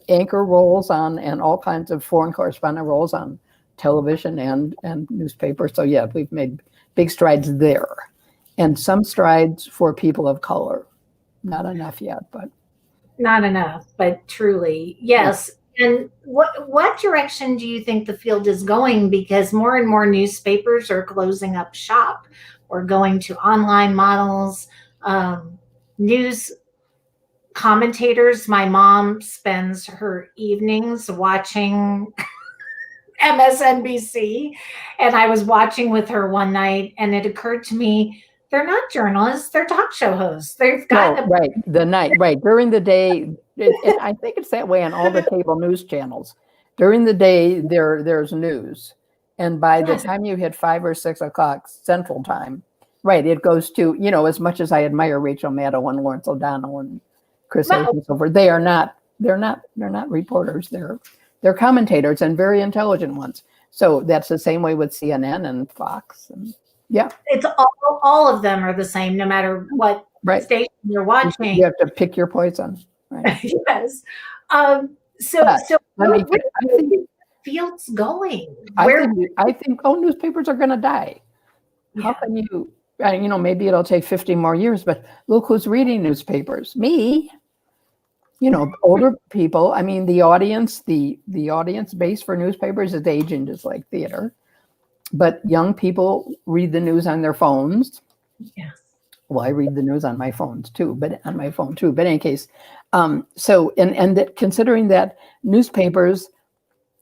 Speaker 2: anchor roles and all kinds of foreign correspondent roles on television and newspapers. So yeah, we've made big strides there, and some strides for people of color. Not enough yet, but
Speaker 1: truly, yes. Yeah. And what direction do you think the field is going? Because more and more newspapers are closing up shop or going to online models. News commentators. My mom spends her evenings watching MSNBC, and I was watching with her one night, and it occurred to me, they're not journalists, they're talk show hosts. They've got
Speaker 2: during the day. I think it's that way on all the cable news channels. During the day, there's news, and by the time you hit 5 or 6 o'clock Central Time, it goes to, as much as I admire Rachel Maddow and Lawrence O'Donnell and Chris Hayes and so forth, they're not reporters. They're commentators, and very intelligent ones. So that's the same way with CNN and Fox. And
Speaker 1: it's all of them are the same, no matter what station you're watching.
Speaker 2: You have to pick your poison. Right.
Speaker 1: Yes. So where do you think the field's going?
Speaker 2: I think newspapers are going to die. How can you? Maybe it'll take 50 more years, but look who's reading newspapers. Me. Older people. I mean, the audience base for newspapers is aging, just like theater. But young people read the news on their phones.
Speaker 1: Yes.
Speaker 2: Well, I read the news on my phones too, but on my phone too. But in any case, so and that considering that newspapers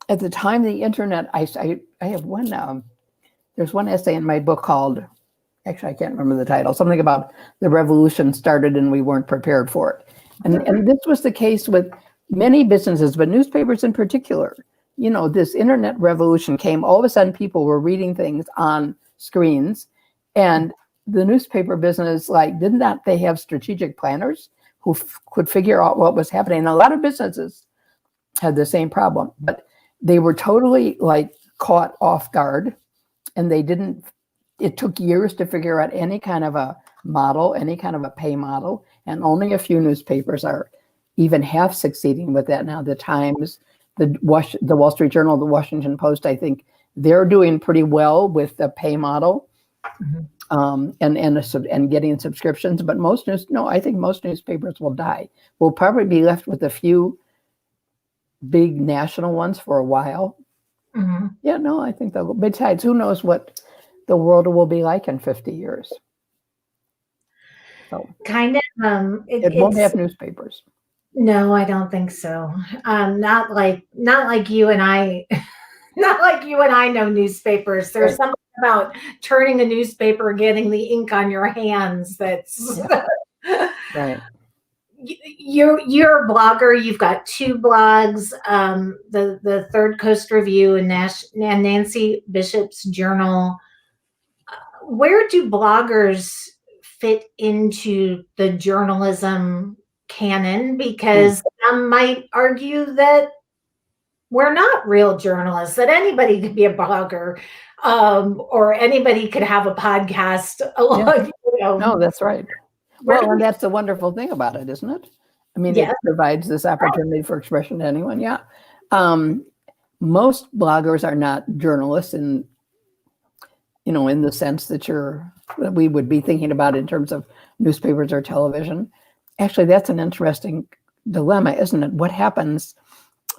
Speaker 2: at the time of the internet, I have one. There's one essay in my book called, actually I can't remember the title, something about the revolution started and we weren't prepared for it. And this was the case with many businesses, but newspapers in particular. You know, this internet revolution came, all of a sudden people were reading things on screens, and the newspaper business, like, didn't that they have strategic planners who could figure out what was happening? And a lot of businesses had the same problem, but they were totally like caught off guard, and they didn't, it took years to figure out any kind of a model, any kind of a pay model, and only a few newspapers are even half succeeding with that now. The Times, the Wall Street Journal, the Washington Post, I think they're doing pretty well with the pay model. And getting subscriptions, but I think most newspapers will die. We'll probably be left with a few big national ones for a while. Yeah, no, I think they'll. Besides, who knows what the world will be like in 50 years? So
Speaker 1: kind of.
Speaker 2: It won't have newspapers.
Speaker 1: No, I don't think so. Not like you and I. Not like you and I know newspapers. There's something about turning a newspaper, getting the ink on your hands. That's
Speaker 2: right.
Speaker 1: You're a blogger. You've got two blogs, the Third Coast Review and Nancy Bishop's Journal. Where do bloggers fit into the journalism canon? Because some might argue that we're not real journalists, that anybody could be a blogger, or anybody could have a podcast.
Speaker 2: No, that's right. Well, and that's the wonderful thing about it, isn't it? I mean, it provides this opportunity for expression to anyone. Yeah. Most bloggers are not journalists in the sense that we would be thinking about in terms of newspapers or television. Actually, that's an interesting dilemma, isn't it? What happens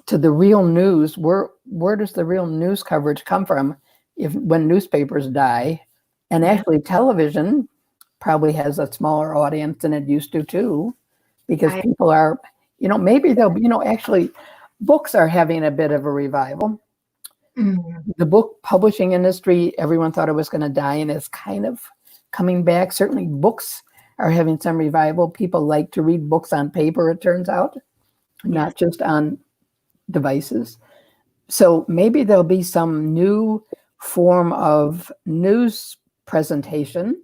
Speaker 2: to the real news? Where does the real news coverage come from when newspapers die? And actually television probably has a smaller audience than it used to too, because people are, maybe they'll, actually books are having a bit of a revival. The book publishing industry, everyone thought it was going to die, and it's kind of coming back. Certainly books are having some revival. People like to read books on paper, it turns out, not just on devices. So maybe there'll be some new form of news presentation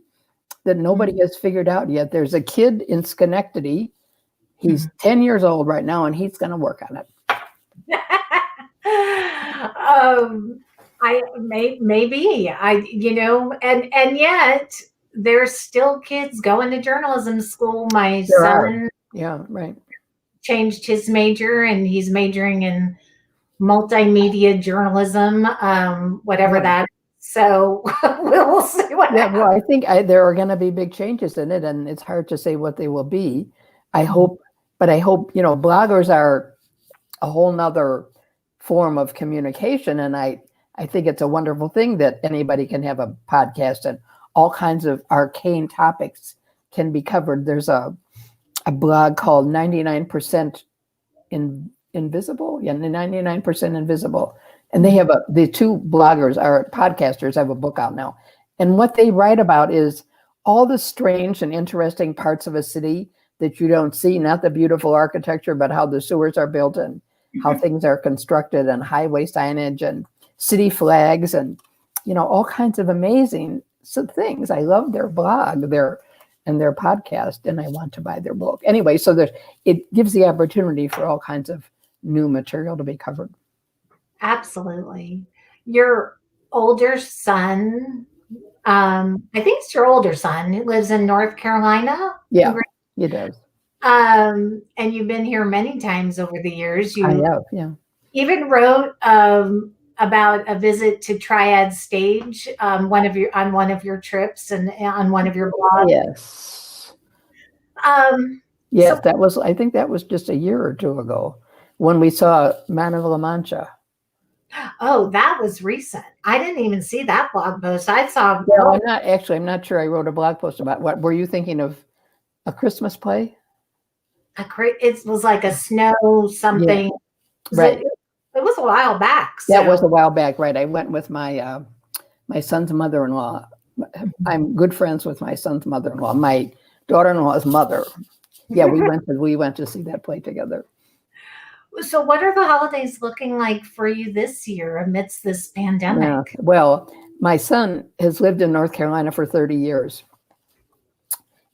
Speaker 2: that nobody has figured out yet. There's a kid in Schenectady. He's 10 years old right now, and he's going to work on it.
Speaker 1: And yet there's still kids going to journalism school. My son, changed his major, and he's majoring in multimedia journalism, whatever that is. So we'll see what happens.
Speaker 2: Well, I think there are going to be big changes in it, and it's hard to say what they will be. I hope, bloggers are a whole nother form of communication, and I think it's a wonderful thing that anybody can have a podcast and all kinds of arcane topics can be covered. There's a blog called 99% Invisible. Yeah, 99% Invisible. And they have the two bloggers are podcasters, have a book out now. And what they write about is all the strange and interesting parts of a city that you don't see, not the beautiful architecture, but how the sewers are built and how things are constructed, and highway signage and city flags and, all kinds of amazing things. I love their blog, their podcast, and I want to buy their book. Anyway, so it gives the opportunity for all kinds of new material to be covered.
Speaker 1: Absolutely. Your older son, I think it's your older son, who lives in North Carolina.
Speaker 2: Yeah, he does.
Speaker 1: And you've been here many times over the years.
Speaker 2: I have, yeah.
Speaker 1: Even wrote about a visit to Triad Stage on one of your trips and on one of your blogs.
Speaker 2: Yes. Yes, I think that was just a year or two ago when we saw Man of La Mancha.
Speaker 1: Oh, that was recent. I didn't even see that blog post. I saw,
Speaker 2: Well,
Speaker 1: oh,
Speaker 2: I'm not sure I wrote a blog post about what. Were you thinking of a Christmas play?
Speaker 1: it was like a snow
Speaker 2: Yeah,
Speaker 1: something. Was
Speaker 2: right.
Speaker 1: it was a while back.
Speaker 2: That was
Speaker 1: So,
Speaker 2: a while back, right? I went with my son's mother-in-law. I'm good friends with my son's mother-in-law, my daughter-in-law's mother. Yeah, we went to see that play together.
Speaker 1: so what are the holidays looking like for you this year amidst this
Speaker 2: Yeah.
Speaker 1: pandemic?
Speaker 2: Well, my son has lived in North Carolina for 30 years.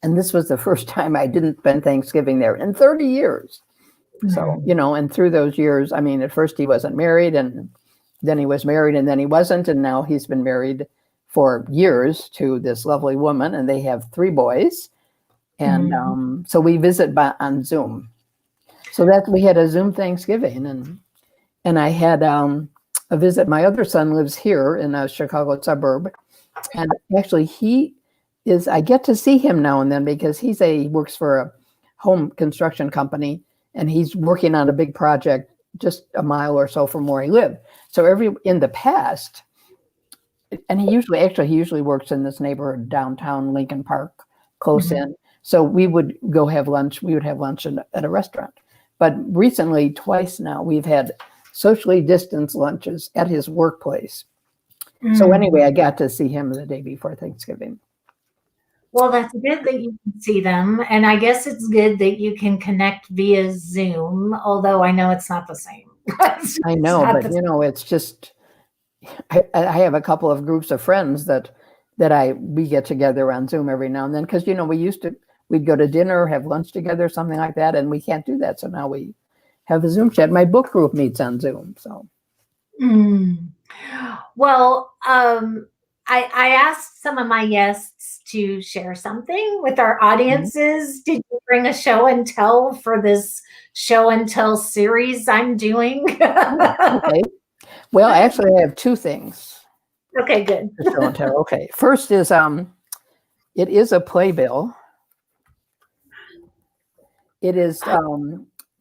Speaker 2: And this was the first time I didn't spend Thanksgiving there in 30 years. So,
Speaker 1: Mm.
Speaker 2: and through those years, I mean, at first he wasn't married, and then he was married, and then he wasn't. And now he's been married for years to this lovely woman, and they have 3 boys. And so we visit on Zoom. So that we had a Zoom Thanksgiving, and I had a visit. My other son lives here in a Chicago suburb, and actually I get to see him now and then because he works for a home construction company, and he's working on a big project just a mile or so from where he lived. So in the past, and he usually works in this neighborhood downtown Lincoln Park, close
Speaker 1: Mhm.
Speaker 2: in. So we would go have lunch. We would have lunch at a restaurant. But recently, twice now, we've had socially distanced lunches at his workplace. So anyway,
Speaker 1: Mm.
Speaker 2: I got to see him the day before Thanksgiving.
Speaker 1: Well, that's good that you can see them. And I guess it's good that you can connect via Zoom, although I know it's not the same.
Speaker 2: I
Speaker 1: It's
Speaker 2: know,
Speaker 1: not
Speaker 2: but
Speaker 1: the
Speaker 2: it's just I have a couple of groups of friends that we get together on Zoom every now and then because we'd go to dinner, have lunch together, something like that, and we can't do that. So now we have a Zoom chat. My book group meets on Zoom. So
Speaker 1: Mm. Well, I asked some of my guests to share something with our
Speaker 2: Mhm.
Speaker 1: audiences. Did you bring a show and tell for this show and tell series I'm doing?
Speaker 2: Okay. Well, actually, I have 2 things
Speaker 1: Okay, good.
Speaker 2: to show and tell. Okay. First is it is a playbill. It is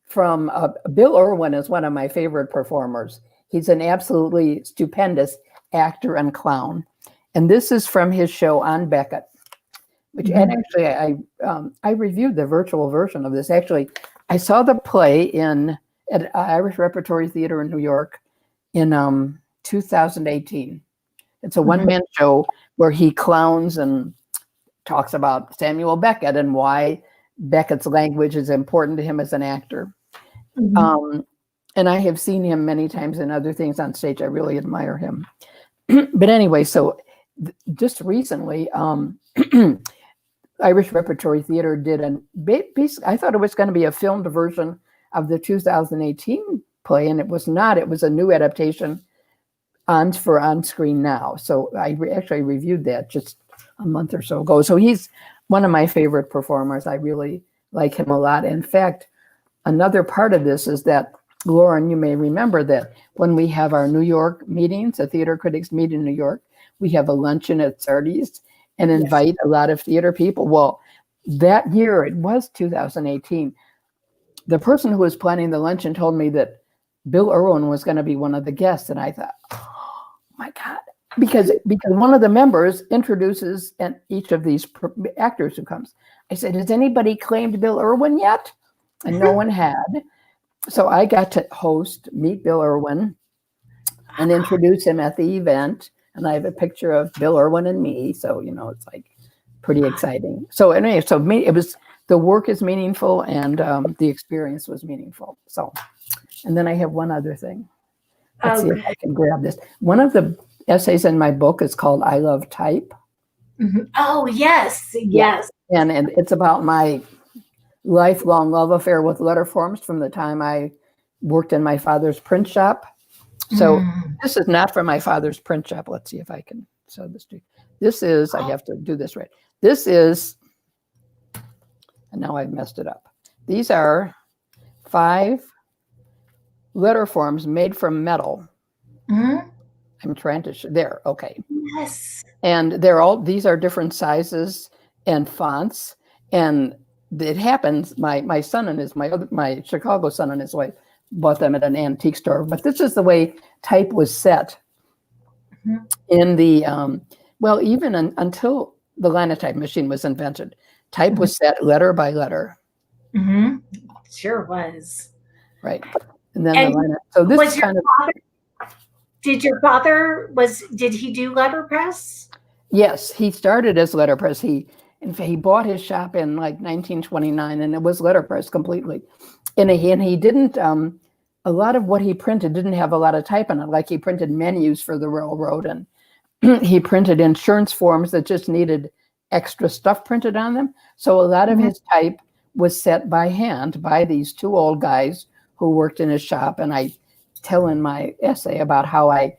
Speaker 2: from Bill Irwin is one of my favorite performers. He's an absolutely stupendous actor and clown. And this is from his show on Beckett, and
Speaker 1: Mhm.
Speaker 2: actually I reviewed the virtual version of this. Actually, I saw the play at Irish Repertory Theater in New York in 2018. It's a
Speaker 1: Mhm.
Speaker 2: one-man show where he clowns and talks about Samuel Beckett and why Beckett's language is important to him as an actor.
Speaker 1: Mhm.
Speaker 2: Um, and I have seen him many times in other things on stage. I really admire him. But anyway, so just recently, Irish Repertory Theater did I thought it was going to be a filmed version of the 2018 play, and it was not. It was a new adaptation on screen now. So I actually reviewed that just a month or so ago. So he's one of my favorite performers. I really like him a lot. In fact, another part of this is that, Lauren, you may remember that when we have our New York meetings, a theater critics meet in New York, we have a luncheon at Sardi's and
Speaker 1: Yes.
Speaker 2: invite a lot of theater people. Well, that year, it was 2018, the person who was planning the luncheon told me that Bill Irwin was going to be one of the guests. And I thought, oh my God, because one of the members introduces each of these actors who comes. I said, has anybody claimed Bill Irwin yet? And no one had. So I got to meet Bill Irwin and introduce him at the event. And I have a picture of Bill Irwin and me. So, it's like pretty exciting. So anyway, the work is meaningful and the experience was meaningful. So, and then I have one other thing. Let's see if
Speaker 1: Okay.
Speaker 2: I can grab this. One of the essays in my book is called I Love Type.
Speaker 1: Mhm. Oh, yes.
Speaker 2: Yeah.
Speaker 1: Yes.
Speaker 2: And it's about my lifelong love affair with letter forms from the time I worked in my father's print shop. So
Speaker 1: Mm.
Speaker 2: this is not from my father's print shop. Let's see if I can show this to you. This is, I have to do this right. This is, and now I've messed it up. These are 5 letter forms made from metal.
Speaker 1: Mhm.
Speaker 2: I'm trying to there. Okay.
Speaker 1: Yes.
Speaker 2: And these are different sizes and fonts. And it happens, my son and my Chicago son and his wife bought them at an antique store. But this is the way type was set in the, well, even until the linotype machine was invented. Type was set letter by letter.
Speaker 1: Sure was.
Speaker 2: Right. And then the linotype. So this is kind of.
Speaker 1: Did your father, did he do letterpress?
Speaker 2: Yes, he started as letterpress. In fact, he bought his shop in like 1929, and it was letterpress completely. And he didn't, a lot of what he printed didn't have a lot of type in it. Like he printed menus for the railroad, and he printed insurance forms that just needed extra stuff printed on them. So a lot of his type was set by hand by these two old guys who worked in his shop. And I tell in my essay about how I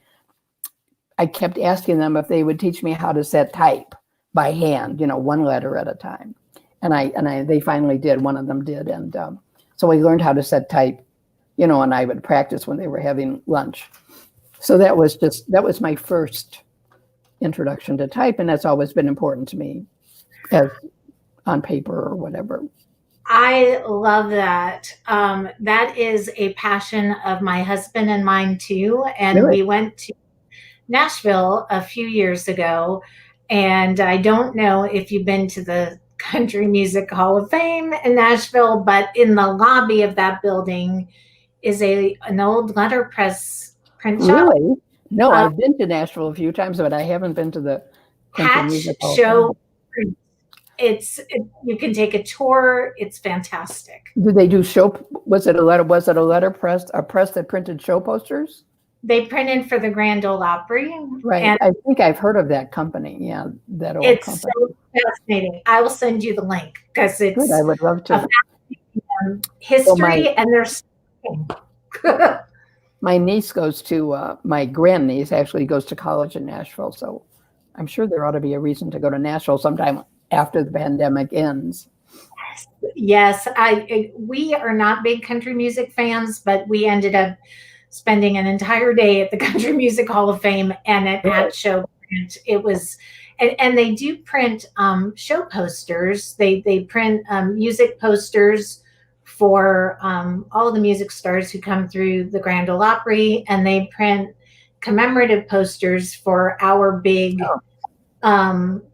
Speaker 2: kept asking them if they would teach me how to set type by hand, one letter at a time. And they finally did. One of them did. And so I learned how to set type, and I would practice when they were having lunch. So that was my first introduction to type. And that's always been important to me as on paper or whatever.
Speaker 1: I love that. That is a passion of my husband and mine too. And
Speaker 2: Really?
Speaker 1: we went to Nashville a few years ago. And I don't know if you've been to the Country Music Hall of Fame in Nashville, but in the lobby of that building is an old letterpress print shop.
Speaker 2: Really? No, I've been to Nashville a few times, but I haven't been to the Country Music Hall of
Speaker 1: show.
Speaker 2: Fame.
Speaker 1: You can take a tour. It's fantastic.
Speaker 2: Did they do show? Was it a letterpress, a press that printed show posters?
Speaker 1: They printed for the Grand Ole Opry.
Speaker 2: Right. And I think I've heard of that company. Yeah, that old company.
Speaker 1: It's so fascinating. I will send you the link because it's
Speaker 2: good. I would love to.
Speaker 1: History and there's
Speaker 2: my niece goes to my grandniece actually goes to college in Nashville, so I'm sure there ought to be a reason to go to Nashville sometime after the pandemic ends.
Speaker 1: Yes, we are not big country music fans, but we ended up spending an entire day at the Country Music Hall of Fame and at show print. It was, and they do print show posters. They print music posters for all the music stars who come through the Grand Ole Opry, and they print commemorative posters for our big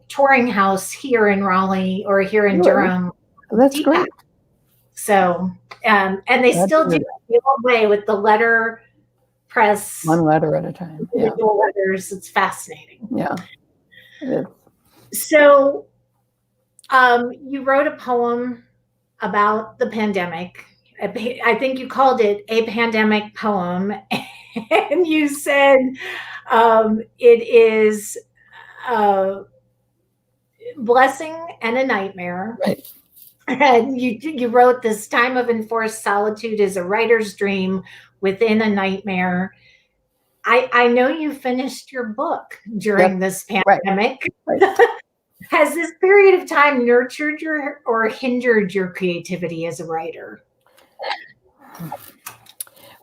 Speaker 1: touring house here in Raleigh or here in Durham.
Speaker 2: That's great.
Speaker 1: So, and they still do it the old way with the letter press.
Speaker 2: One letter at a time.
Speaker 1: Individual letters. It's fascinating.
Speaker 2: Yeah.
Speaker 1: So, you wrote a poem about the pandemic. I think you called it a pandemic poem. And you said it is a blessing and a nightmare.
Speaker 2: Right.
Speaker 1: And you wrote, this time of enforced solitude is a writer's dream within a nightmare. I know you finished your book during this pandemic. Right. Has this period of time nurtured or hindered your creativity as a writer?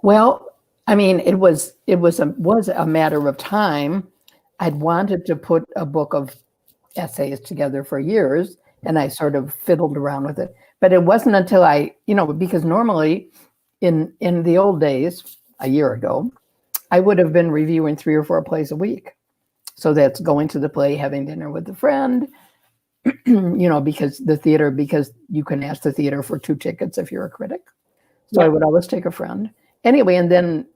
Speaker 2: Well, I mean, it was a matter of time. I'd wanted to put a book of essays together for years, and I sort of fiddled around with it. But it wasn't until because normally in the old days, a year ago, I would have been reviewing 3 or 4 plays a week. So that's going to the play, having dinner with a friend, because you can ask the theater for 2 tickets if you're a critic. So I would always take a friend. Anyway, and then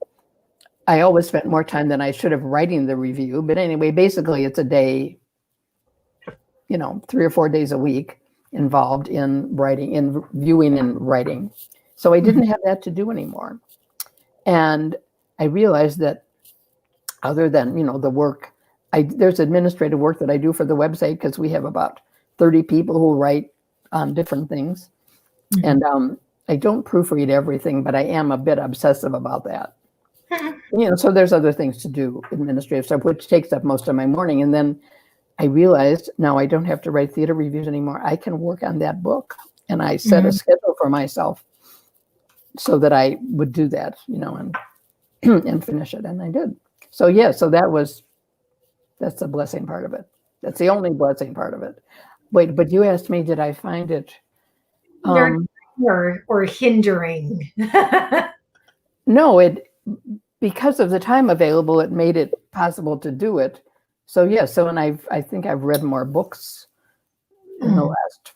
Speaker 2: I always spent more time than I should have writing the review. But anyway, basically it's a day, 3 or 4 days a week involved in writing, in viewing and writing. So I didn't have that to do anymore. And I realized that other than, the work, there's administrative work that I do for the website because we have about 30 people who write on different things. And I don't proofread everything, but I am a bit obsessive about that. So there's other things to do, administrative stuff, which takes up most of my morning. And then I realized now I don't have to write theater reviews anymore. I can work on that book. And I set a schedule for myself so that I would do that, and finish it. And I did. So so that's the blessing part of it. That's the only blessing part of it. Wait, but you asked me, did I find it
Speaker 1: or hindering?
Speaker 2: No, because of the time available, it made it possible to do it. So yeah, and I think I've read more books in the last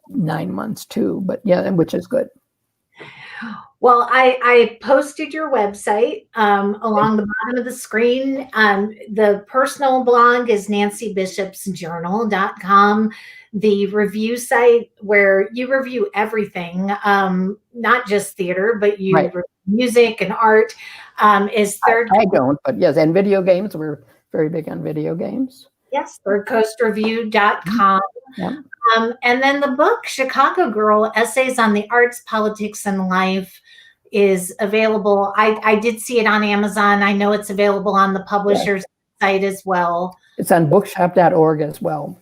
Speaker 2: 9 months too, but yeah, which is good.
Speaker 1: Well, I posted your website along the bottom of the screen. The personal blog is nancybishopsjournal.com. The review site where you review everything, not just theater, but you
Speaker 2: Right.
Speaker 1: review music and art, is third.
Speaker 2: I don't, but yes, and video games. We're very big on video games.
Speaker 1: Yes, thirdcoastreview.com.
Speaker 2: Yeah.
Speaker 1: And then the book, Chicago Girl, Essays on the Arts, Politics, and Life, is available. I did see it on Amazon. I know it's available on the publisher's site as well.
Speaker 2: It's on bookshop.org as well.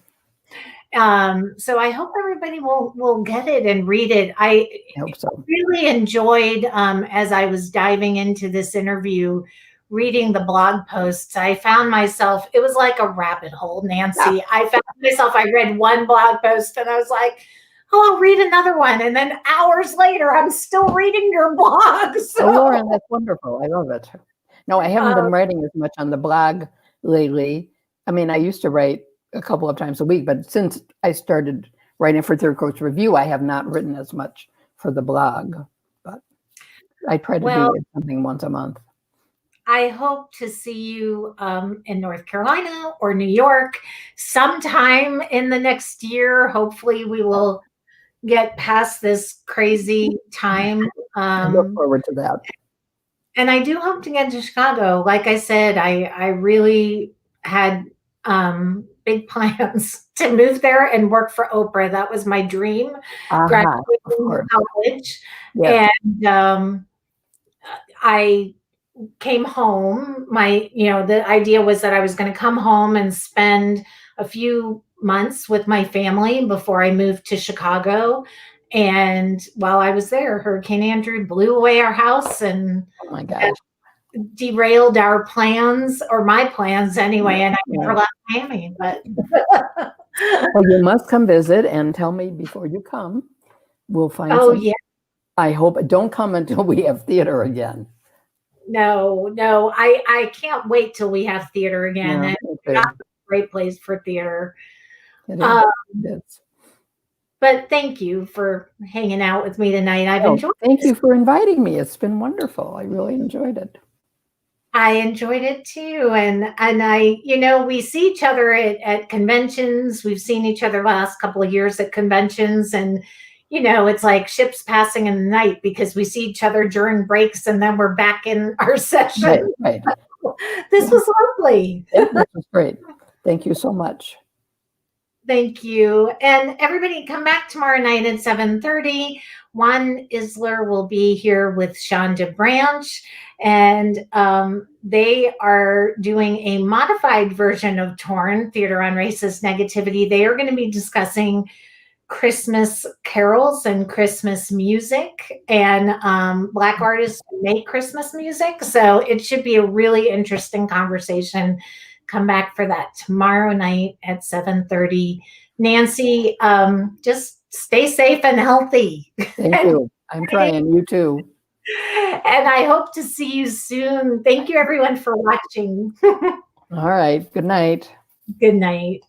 Speaker 1: So I hope everybody will get it and read it. I
Speaker 2: hope so.
Speaker 1: Really enjoyed, as I was diving into this interview, reading the blog posts. I found myself, it was like a rabbit hole, Nancy. Yeah. I found myself, I read one blog post and I was like, oh, I'll read another one. And then hours later, I'm still reading your blog. So.
Speaker 2: Oh, Lauren, that's wonderful. I love it. No, I haven't been writing as much on the blog lately. I mean, I used to write a couple of times a week, but since I started writing for Third Coast Review, I have not written as much for the blog, but I try to do something once a month.
Speaker 1: I hope to see you in North Carolina or New York sometime in the next year. Hopefully we will get past this crazy time.
Speaker 2: I look forward to that.
Speaker 1: And I do hope to get to Chicago. Like I said, I really had big plans to move there and work for Oprah. That was my dream, graduating from college. Yes. And I came home. The idea was that I was going to come home and spend a few months with my family before I moved to Chicago. And while I was there, Hurricane Andrew blew away our house and
Speaker 2: oh my gosh,
Speaker 1: derailed our plans, or my plans anyway. And I never left Miami. But
Speaker 2: well, you must come visit and tell me before you come. We'll find.
Speaker 1: Oh yeah.
Speaker 2: I hope don't come until we have theater again.
Speaker 1: No, I can't wait till we have theater again. And it's a great place for theater.
Speaker 2: It is.
Speaker 1: But thank you for hanging out with me tonight. I've enjoyed it.
Speaker 2: Thank you for inviting me. It's been wonderful. I really enjoyed it.
Speaker 1: I enjoyed it too. And we see each other at conventions. We've seen each other last couple of years at conventions, and it's like ships passing in the night because we see each other during breaks and then we're back in our session.
Speaker 2: Right.
Speaker 1: This was lovely.
Speaker 2: This was great. Thank you so much.
Speaker 1: Thank you. And everybody come back tomorrow night at 7:30. Juan Isler will be here with Shonda Branch, and they are doing a modified version of Torn, Theater on Racist Negativity. They are going to be discussing Christmas carols and Christmas music, and Black artists who make Christmas music. So it should be a really interesting conversation. Come back for that tomorrow night at 7:30. Nancy, just stay safe and healthy.
Speaker 2: Thank you. I'm trying. You too.
Speaker 1: And I hope to see you soon. Thank you, everyone, for watching.
Speaker 2: All right. Good night.
Speaker 1: Good night.